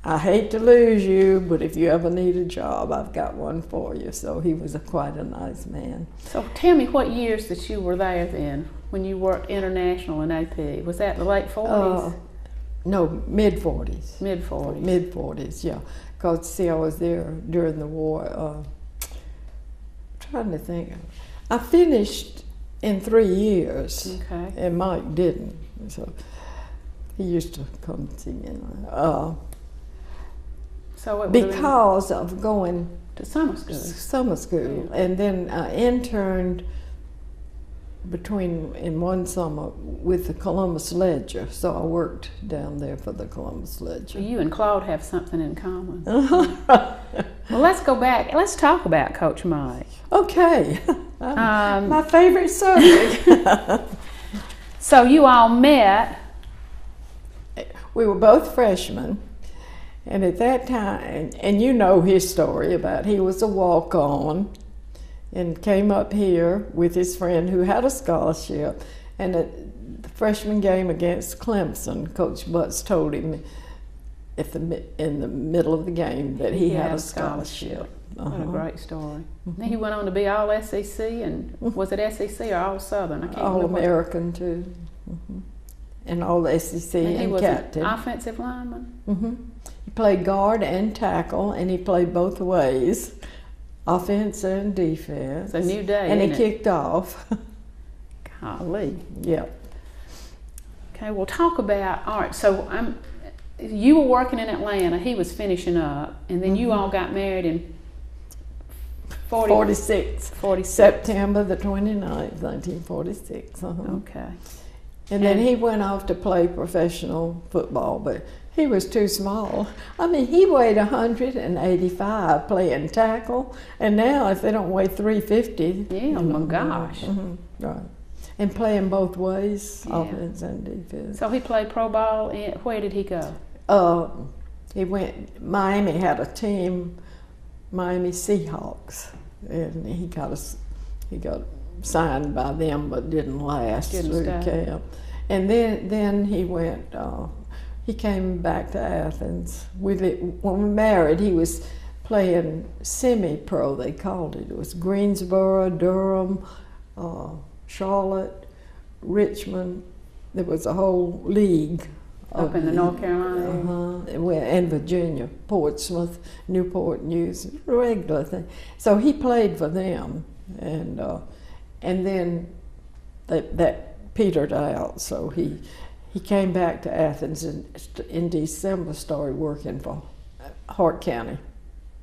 Speaker 2: I hate to lose you, but if you ever need a job, I've got one for you. So he was quite a nice man.
Speaker 1: So tell me what years that you were there then, when you worked international in AP? Was that the late 40s?
Speaker 2: No, mid-40s.
Speaker 1: Mid-40s.
Speaker 2: Mid-40s, yeah. Because, see, I was there during the war. Trying to think. I finished in 3 years, and Mike didn't. So he used to come see me.
Speaker 1: So it
Speaker 2: because of going
Speaker 1: to summer school.
Speaker 2: Summer school, yeah. And then I interned in one summer with the Columbus Ledger, so I worked down there for the Columbus Ledger.
Speaker 1: Well, you and Claude have something in common. Well, let's go back. Let's talk about Coach Mike.
Speaker 2: Okay. My favorite subject.
Speaker 1: So you all met.
Speaker 2: We were both freshmen, and at that time, and you know his story about he was a walk-on and came up here with his friend who had a scholarship, and at the freshman game against Clemson, Coach Butts told him in the middle of the game that he had a scholarship.
Speaker 1: What a great story. Then he went on to be all SEC, and was it SEC or all Southern? I can't
Speaker 2: all American too, and all SEC and
Speaker 1: he was
Speaker 2: captain.
Speaker 1: An offensive lineman.
Speaker 2: He played guard and tackle, and he played both ways, offense and defense.
Speaker 1: It's a new day,
Speaker 2: and
Speaker 1: isn't
Speaker 2: he kicked off.
Speaker 1: Golly.
Speaker 2: Yeah.
Speaker 1: Okay. Well, talk about. All right. So you were working in Atlanta. He was finishing up, and then you all got married in
Speaker 2: 46. September the 29th, 1946.
Speaker 1: Okay.
Speaker 2: And then he went off to play professional football, but he was too small. I mean, he weighed 185 playing tackle, and now if they don't weigh 350.
Speaker 1: Yeah, oh my gosh.
Speaker 2: Right. And playing both ways, offense and defense.
Speaker 1: So he played pro ball. Where did he go?
Speaker 2: He went, Miami had a team Miami Seahawks, and he got signed by them, but didn't last through camp. And then he went. He came back to Athens. When we married, he was playing semi-pro. They called it. It was Greensboro, Durham, Charlotte, Richmond. There was a whole league.
Speaker 1: Up in the North Carolina area?
Speaker 2: And Virginia, Portsmouth, Newport News, regular thing. So he played for them, and then that petered out. So he came back to Athens in December, started working for Hart County.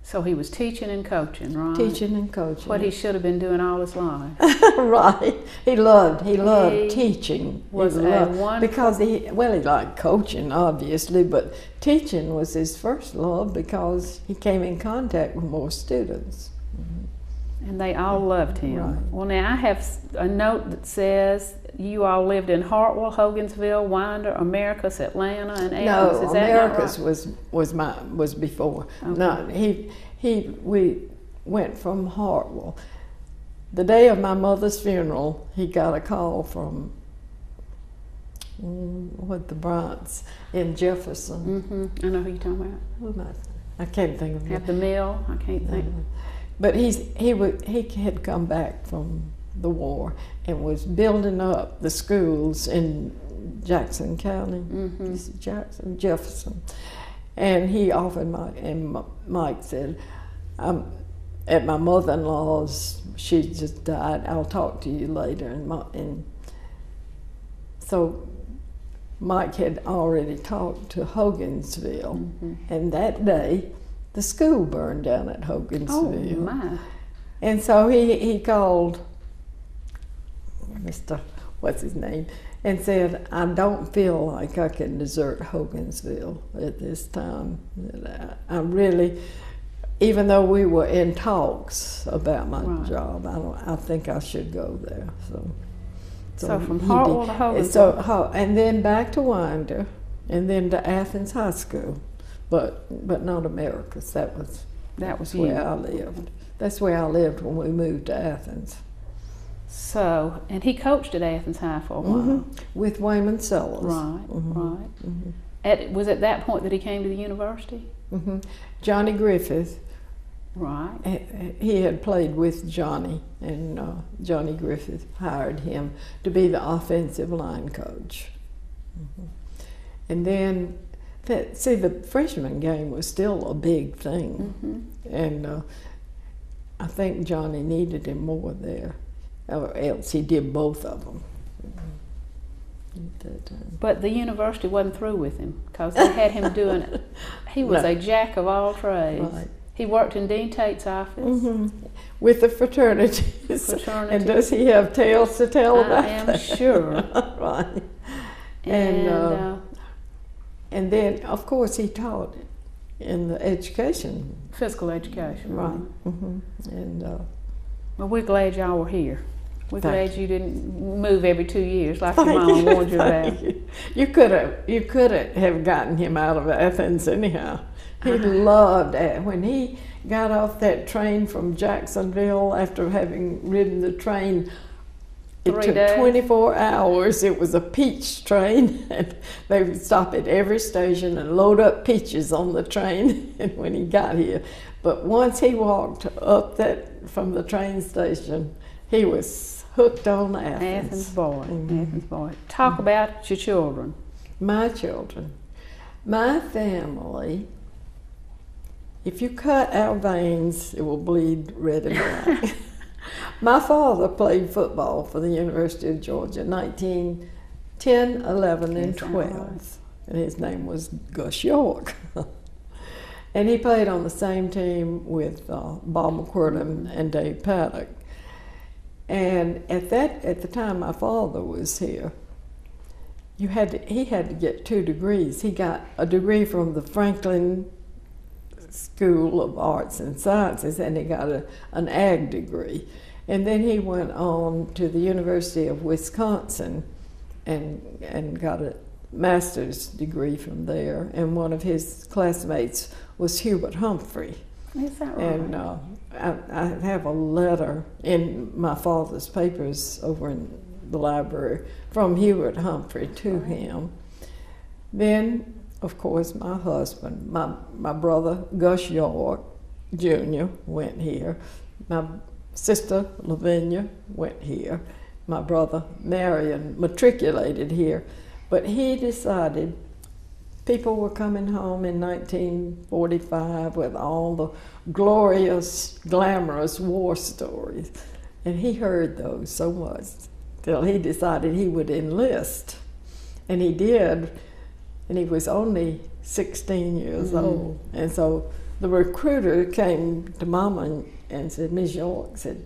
Speaker 1: So he was teaching and coaching, right?
Speaker 2: Teaching and coaching.
Speaker 1: What he should have been doing all his life.
Speaker 2: Right. He loved teaching. Because he liked coaching, obviously, but teaching was his first love because he came in contact with more students.
Speaker 1: And they all loved him.
Speaker 2: Right.
Speaker 1: Well, now I have a note that says you all lived in Hartwell, Hogansville, Winder, Americus, Atlanta, and Athens.
Speaker 2: No,
Speaker 1: Is that
Speaker 2: Americus
Speaker 1: right?
Speaker 2: was before.
Speaker 1: Okay.
Speaker 2: No, we went from Hartwell. The day of my mother's funeral, he got a call from the Bryants in Jefferson.
Speaker 1: I know who you're talking about.
Speaker 2: Who am I can't think of it.
Speaker 1: At the mill, I can't think.
Speaker 2: But he had come back from the war and was building up the schools in Jackson County, Jefferson. And he offered Mike said, I'm at my mother-in-law's, she just died, I'll talk to you later. And so Mike had already talked to Hogansville, and that day the school burned down at Hogansville.
Speaker 1: Oh my.
Speaker 2: And so he called Mr. what's his name and said, I don't feel like I can desert Hogansville at this time. I really, even though we were in talks about my job, I think I should go there. So
Speaker 1: from Hartwell to Hogansville.
Speaker 2: And then back to Winder, and then to Athens High School, but not Americus. That was where I lived. That's where I lived when we moved to Athens.
Speaker 1: So, and he coached at Athens High for a while.
Speaker 2: With Wayman Sellers.
Speaker 1: Right, right. Was at that point that he came to the university?
Speaker 2: Johnny Griffith.
Speaker 1: Right.
Speaker 2: He had played with Johnny, and Johnny Griffith hired him to be the offensive line coach. And then, the freshman game was still a big thing. And I think Johnny needed him more there, or else he did both of them.
Speaker 1: But the university wasn't through with him because they had him doing it. He was a jack of all trades. Right. He worked in Dean Tate's office.
Speaker 2: With the fraternities. And does he have tales to tell about that?
Speaker 1: I am sure.
Speaker 2: Right. And then, of course, he taught in the education.
Speaker 1: Physical education.
Speaker 2: Right. And
Speaker 1: well, we're glad y'all were here. We're glad you didn't move every 2 years like your mom warned you about.
Speaker 2: You could have gotten him out of Athens anyhow. He loved it. When he got off that train from Jacksonville after having ridden the train, it took 24 hours. It was a peach train, and they would stop at every station and load up peaches on the train and when he got here. But once he walked up from the train station, he was hooked on Athens.
Speaker 1: Athens boy. Athens boy. Talk about your children.
Speaker 2: My children. My family. If you cut our veins, it will bleed red and black. My father played football for the University of Georgia, 1910, 11, and 12. And his name was Gus York. And he played on the same team with Bob McQuirton and Dave Paddock. And at the time my father was here, he had to get 2 degrees. He got a degree from the Franklin School of Arts and Sciences, and he got an ag degree. And then he went on to the University of Wisconsin and got a master's degree from there. And one of his classmates was Hubert Humphrey.
Speaker 1: Is that right?
Speaker 2: And I have a letter in my father's papers over in the library from Hubert Humphrey to him. Then, of course, my husband, my brother Gus York Jr. went here. My sister Lavinia went here. My brother Marion matriculated here. But he decided people were coming home in 1945 with all the glorious, glamorous war stories. And he heard those so much till he decided he would enlist. And he did, and he was only 16 years old. And so the recruiter came to Mama and said, Ms. York said,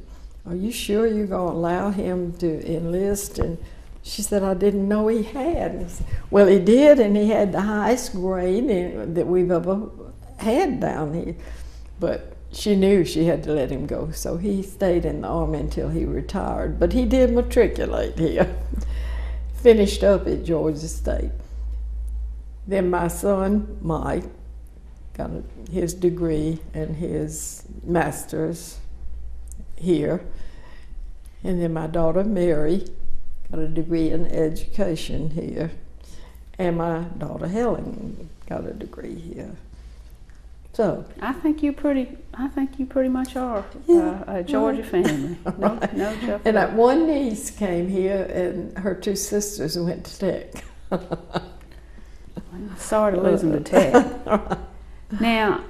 Speaker 2: "Are you sure you're going to allow him to enlist?" And she said, "I didn't know he had." Well, he did, and he had the highest grade that we've ever had down here. But she knew she had to let him go, so he stayed in the Army until he retired. But he did matriculate here, finished up at Georgia State. Then my son, Mike, got his degree and his master's here. And then my daughter, Mary, got a degree in education here. And my daughter, Helen, got a degree here. So
Speaker 1: I think you pretty much are a Georgia family.
Speaker 2: Right.
Speaker 1: No joke.
Speaker 2: And that one niece came here, and her two sisters went to Tech.
Speaker 1: Sorry to lose them to Tech. Now,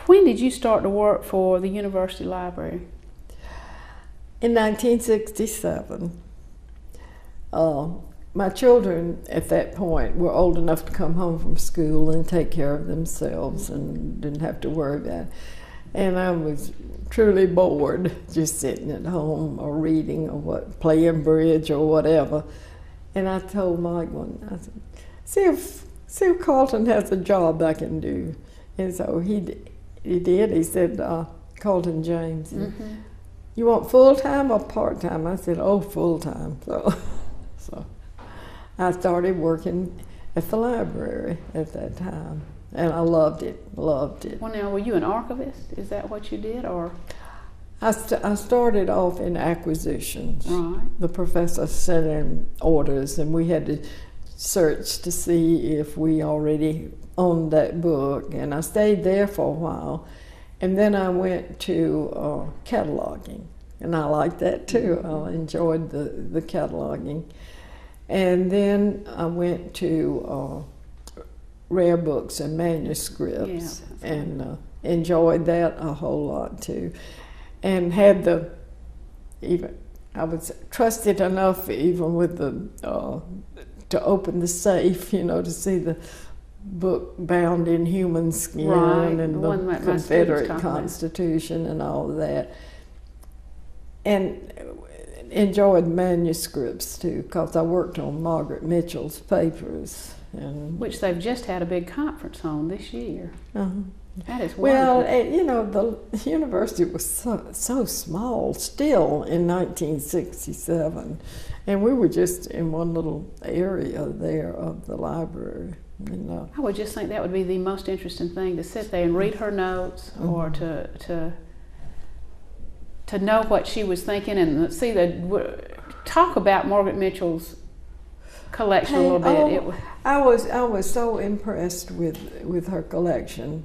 Speaker 1: when did you start to work for the University Library?
Speaker 2: In 1967. My children at that point were old enough to come home from school and take care of themselves and didn't have to worry about it. And I was truly bored just sitting at home or reading or playing bridge or whatever. And I told Mike I said, see if Carlton has a job I can do. And so he did. He said, Carlton James, you want full-time or part-time? I said, oh, full-time. So I started working at the library at that time, and I loved it. Well,
Speaker 1: now, were you an archivist? Is that what you did, or?
Speaker 2: I started off in acquisitions.
Speaker 1: Right.
Speaker 2: The professor sent in orders, and we had to search to see if we already owned that book, and I stayed there for a while. And then I went to cataloging, and I liked that too. I enjoyed the cataloging. And then I went to rare books and manuscripts, and enjoyed that a whole lot too. And had I was trusted enough even with to open the safe, to see the book bound in human skin,
Speaker 1: right,
Speaker 2: and the Confederate Constitution and all of that. And enjoyed manuscripts too, because I worked on Margaret Mitchell's papers.
Speaker 1: Which they've just had a big conference on this year. That is wonderful.
Speaker 2: Well, the university was so small still in 1967, and we were just in one little area there of the library.
Speaker 1: I would just think that would be the most interesting thing, to sit there and read her notes, or to know what she was thinking, and see talk about Margaret Mitchell's collection a little bit.
Speaker 2: I was so impressed with her collection.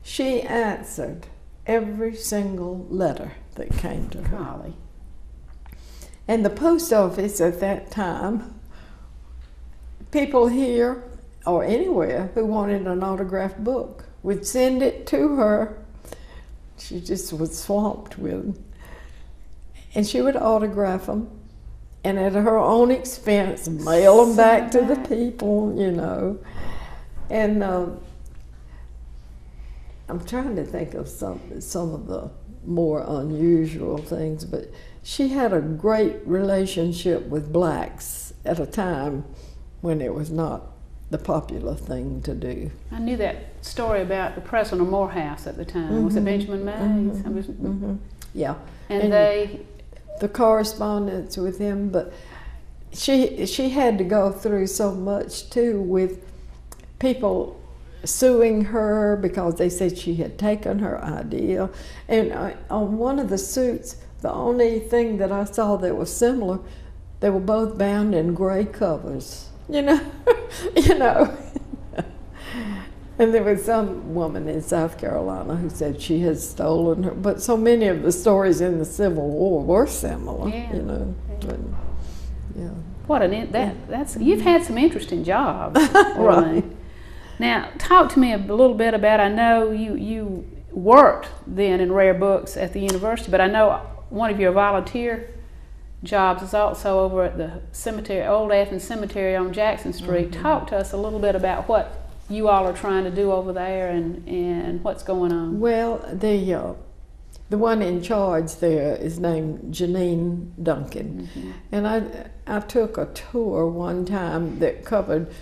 Speaker 2: She answered every single letter that came to her.
Speaker 1: Golly.
Speaker 2: And the post office at that time, people here or anywhere who wanted an autographed book would send it to her. She just was swamped with them. And she would autograph them, and at her own expense, mail them back to the people, And I'm trying to think of some of the more unusual things, but she had a great relationship with blacks at a time when it was not the popular thing to do.
Speaker 1: I knew that story about the president of Morehouse at the time. Was it Benjamin Mays?
Speaker 2: Yeah.
Speaker 1: And
Speaker 2: the correspondence with him, but she had to go through so much too with people suing her because they said she had taken her idea. And on one of the suits, the only thing that I saw that was similar, they were both bound in gray covers, you know. And there was some woman in South Carolina who said she had stolen her, but so many of the stories in the Civil War were similar, you know. But, yeah.
Speaker 1: What that's you've had some interesting jobs,
Speaker 2: Right.
Speaker 1: Orlean. Now, talk to me a little bit about. I know you worked then in rare books at the university, but I know one of your volunteer jobs is also over at the cemetery, Old Athens Cemetery on Jackson Street. Mm-hmm. Talk to us a little bit about what you all are trying to do over there and what's going on.
Speaker 2: Well, the one in charge there is named Janine Duncan. Mm-hmm. And I took a tour one time that covered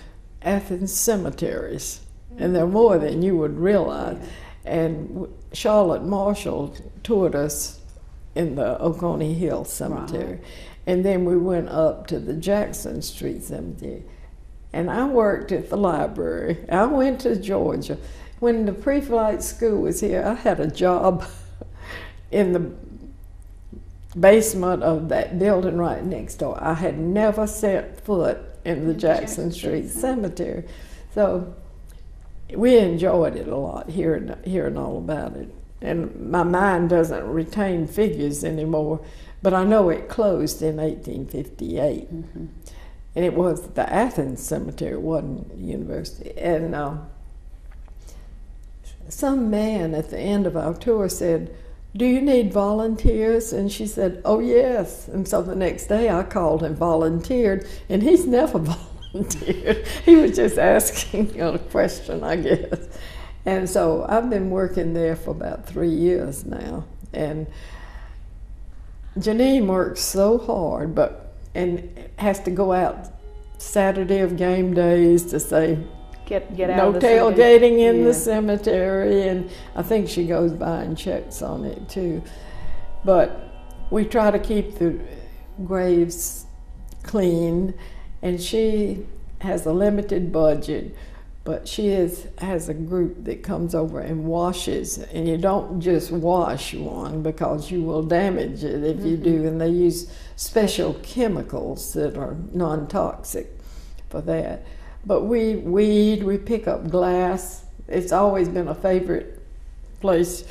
Speaker 2: Athens cemeteries, and there are more than you would realize. And Charlotte Marshall toured us in the Oconee Hill Cemetery. Right. And then we went up to the Jackson Street Cemetery. And I worked at the library. I went to Georgia. When the pre-flight school was here, I had a job in the basement of that building right next door. I had never set foot in the Jackson Street Cemetery. So we enjoyed it a lot, hearing all about it. And my mind doesn't retain figures anymore, but I know it closed in 1858. Mm-hmm. And it was the Athens Cemetery, it wasn't the university. And some man at the end of our tour said, "Do you need volunteers?" And she said, "Oh, yes." And so the next day I called and volunteered, and he's never volunteered. He was just asking a question, I guess. And so I've been working there for about 3 years now. And Janine works so hard, and has to go out Saturday of game days to say,
Speaker 1: get out
Speaker 2: no
Speaker 1: of the
Speaker 2: tailgating in the cemetery, and I think she goes by and checks on it too. But we try to keep the graves clean, and she has a limited budget, but she has a group that comes over and washes, and you don't just wash one because you will damage it if you do, and they use special chemicals that are non-toxic for that. But we weed, we pick up glass. It's always been a favorite place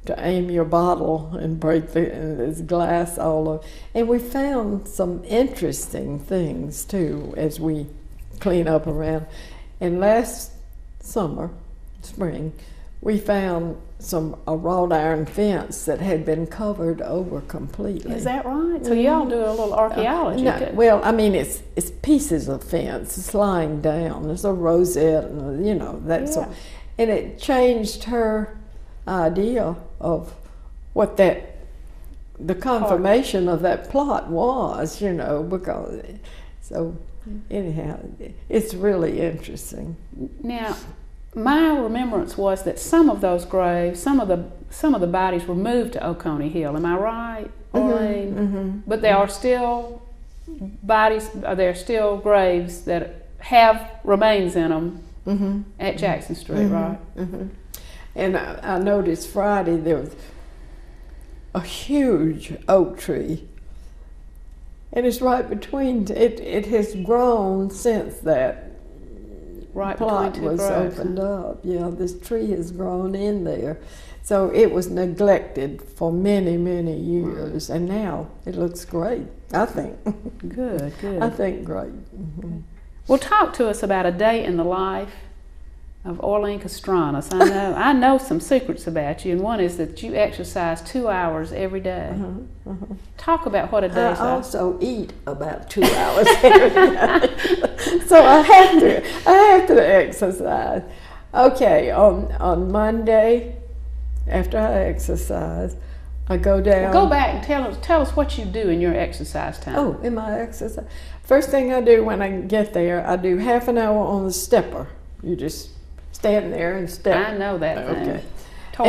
Speaker 2: to aim your bottle and break and there's glass all over. And we found some interesting things too as we clean up around. And last spring, we found a wrought iron fence that had been covered over completely.
Speaker 1: Is that right? So y'all do a little archaeology.
Speaker 2: No, well, I mean, it's pieces of fence. It's lying down. There's a rosette, and and it changed her idea of what the confirmation of that plot was, because anyhow, it's really interesting.
Speaker 1: Now, my remembrance was that some of those graves, some of the bodies were moved to Oconee Hill. Am I right, Orlean? Mm-hmm. But there are still bodies. There are still graves that have remains in them at Jackson Street, right? Mm-hmm.
Speaker 2: And I noticed Friday there was a huge oak tree. And it's right between, it has grown since that plot was opened up. Yeah, this tree has grown in there. So it was neglected for many, many years. And now it looks great, I think.
Speaker 1: Good.
Speaker 2: I think great. Mm-hmm.
Speaker 1: Well, talk to us about a day in the life of Orlean Castronis. I know some secrets about you, and one is that you exercise 2 hours every day. Talk about what a day is.
Speaker 2: I also eat about 2 hours every day. So I have to exercise. Okay, on Monday, after I exercise, I go down.
Speaker 1: Well, go back and tell us what you do in your exercise time.
Speaker 2: Oh, in my exercise. First thing I do when I get there, I do half an hour on the stepper. You just stand there and step.
Speaker 1: I know that thing.
Speaker 2: Okay.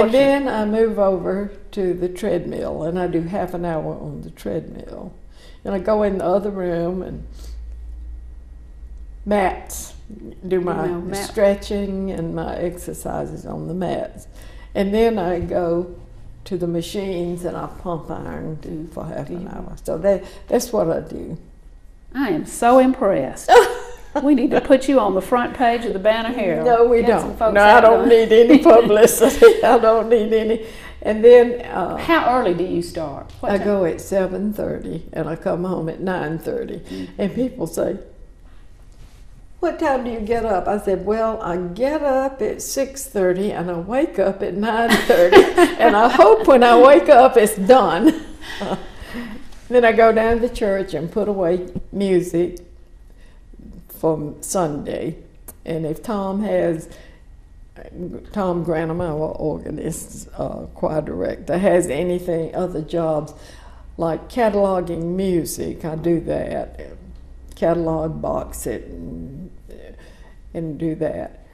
Speaker 2: And then I move over to the treadmill, and I do half an hour on the treadmill. And I go in the other room, and mats do my stretching and my exercises on the mats. And then I go to the machines and I pump iron for half an hour. So that's what I do.
Speaker 1: I am so impressed. We need to put you on the front page of the Banner Herald.
Speaker 2: No, we don't. No, I don't need any publicity. I don't need any. And then
Speaker 1: how early do you start?
Speaker 2: I go at 7:30 and I come home at 9:30. And people say, "What time do you get up?" I said, "Well, I get up at 6:30 and I wake up at 9:30, and I hope when I wake up it's done." Then I go down to church and put away music for Sunday, and if Tom Granham, our organist, choir director, has anything, other jobs like cataloging music, I do that. Catalog, box it, and do that,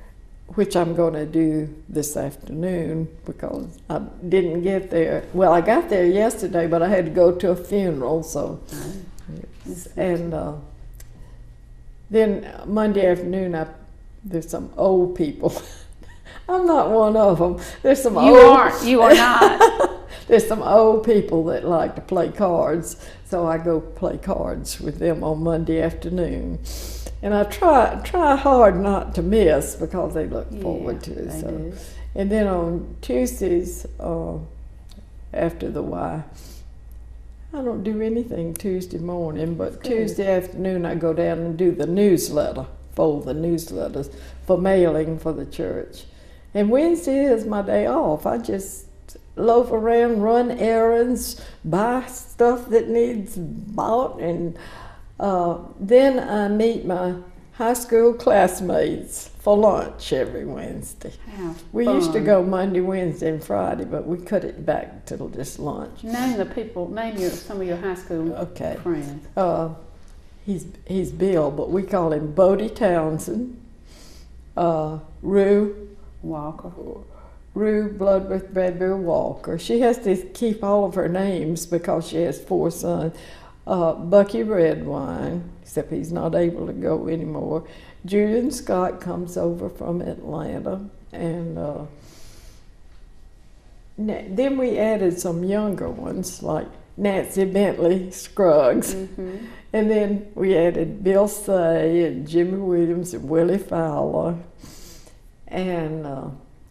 Speaker 2: which I'm going to do this afternoon because I didn't get there. Well, I got there yesterday, but I had to go to a funeral, so. And then Monday afternoon, there's some old people. I'm not one of them. There's some
Speaker 1: You are not.
Speaker 2: There's some old people that like to play cards, so I go play cards with them on Monday afternoon. And I try hard not to miss because they look forward to it. So. And then on Tuesdays, after the Y, I don't do anything Tuesday morning, but Tuesday afternoon I go down and do the newsletter, fold the newsletters for mailing for the church. And Wednesday is my day off. I just loaf around, run errands, buy stuff that needs bought, and then I meet my high school classmates for lunch every Wednesday. We used to go Monday, Wednesday, and Friday, but we cut it back to just lunch.
Speaker 1: Name the people. Name some of your high school friends.
Speaker 2: He's Bill, but we call him Bodie Townsend. Rue
Speaker 1: Walker.
Speaker 2: Rue Bloodworth Bradbury Walker. She has to keep all of her names because she has 4 sons. Bucky Redwine, except he's not able to go anymore. Julian Scott comes over from Atlanta, and then we added some younger ones like Nancy Bentley Scruggs, and then we added Bill Say and Jimmy Williams and Willie Fowler, and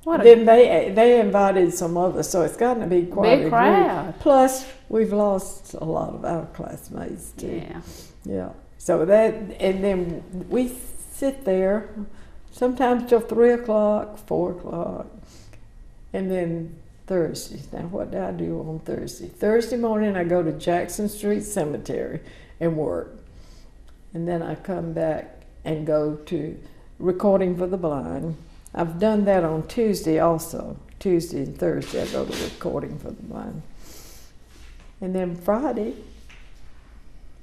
Speaker 2: then they invited some others, so it's gotten to be quite a
Speaker 1: crowd.
Speaker 2: Group. Plus, we've lost a lot of our classmates too. Yeah. So that, and then we sit there sometimes till 3 o'clock, 4 o'clock, and then Thursdays. Now, what do I do on Thursday? Thursday morning, I go to Jackson Street Cemetery and work, and then I come back and go to Recording for the Blind. I've done that on Tuesday also. Tuesday and Thursday I go to Recording for the Blind. And then Friday,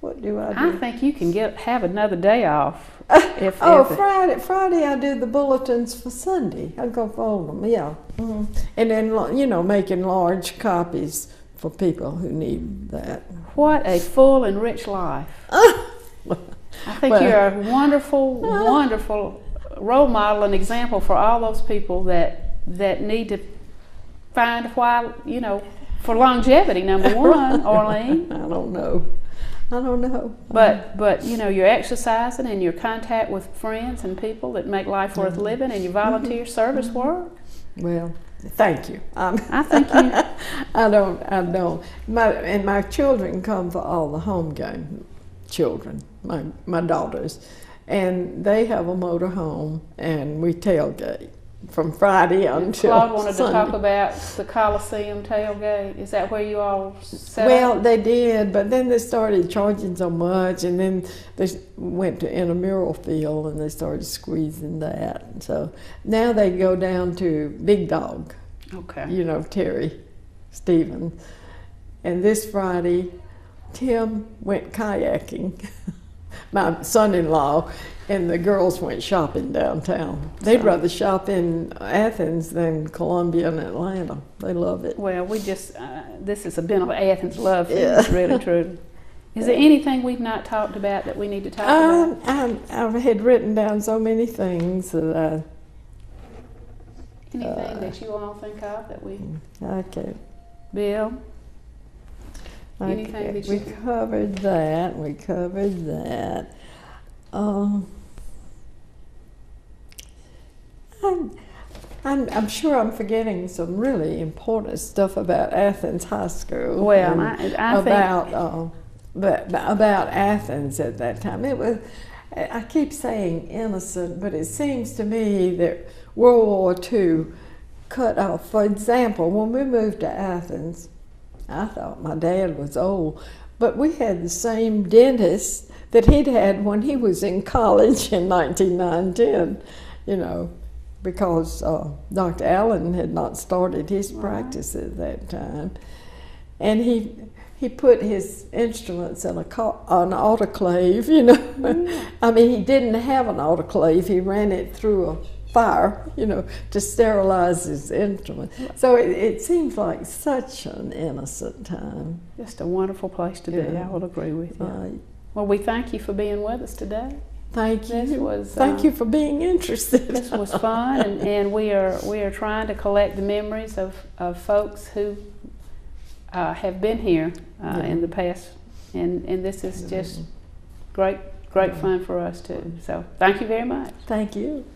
Speaker 2: what do I do?
Speaker 1: I think you can have another day off.
Speaker 2: Friday I do the bulletins for Sunday. I go fold them, And then, making large copies for people who need that.
Speaker 1: What a full and rich life. I think you're a wonderful, wonderful role model and example for all those people that need to find why, for longevity, number one, Orlean.
Speaker 2: I don't know.
Speaker 1: But you're exercising and you're in contact with friends and people that make life worth living, and you volunteer service work.
Speaker 2: Well, thank you.
Speaker 1: I think you.
Speaker 2: I don't. My children come for all the home game children, my daughters, and they have a motor home, and we tailgate from Friday until
Speaker 1: Claude wanted
Speaker 2: Sunday.
Speaker 1: to talk about the Coliseum tailgate. Is that where you all set
Speaker 2: Well,
Speaker 1: up?
Speaker 2: they did, but then they started charging so much, and then they went to intramural field, and they started squeezing that. And so now they go down to Big Dog.
Speaker 1: Okay.
Speaker 2: Terry Stevens. And this Friday, Tim went kayaking. My son-in-law and the girls went shopping downtown. They'd rather shop in Athens than Columbia and Atlanta. They love it.
Speaker 1: Well, we just, this has been an Athens love. It's really true. Is there anything we've not talked about that we need to talk about?
Speaker 2: I had written down so many things that
Speaker 1: Anything that you all think of that we...
Speaker 2: Okay.
Speaker 1: Bill? Anything that
Speaker 2: we covered that. We covered that. I'm sure I'm forgetting some really important stuff about Athens High School.
Speaker 1: Well, I think
Speaker 2: about Athens at that time. It was. I keep saying innocent, but it seems to me that World War II cut off. For example, when we moved to Athens, I thought my dad was old, but we had the same dentist that he'd had when he was in college in 1910, you know, because Dr. Allen had not started his practice at that time. And he put his instruments in an autoclave, you know. I mean, he didn't have an autoclave. He ran it through a fire, you know, to sterilize his instrument. So it seems like such an innocent time.
Speaker 1: Just a wonderful place to be. I will agree with you.
Speaker 2: Right.
Speaker 1: Well, we thank you for being with us today.
Speaker 2: Thank you.
Speaker 1: This was,
Speaker 2: thank you for being interested.
Speaker 1: This was fun, and we are trying to collect the memories of folks who have been here in the past, and this is just great fun for us too. So thank you very much.
Speaker 2: Thank you.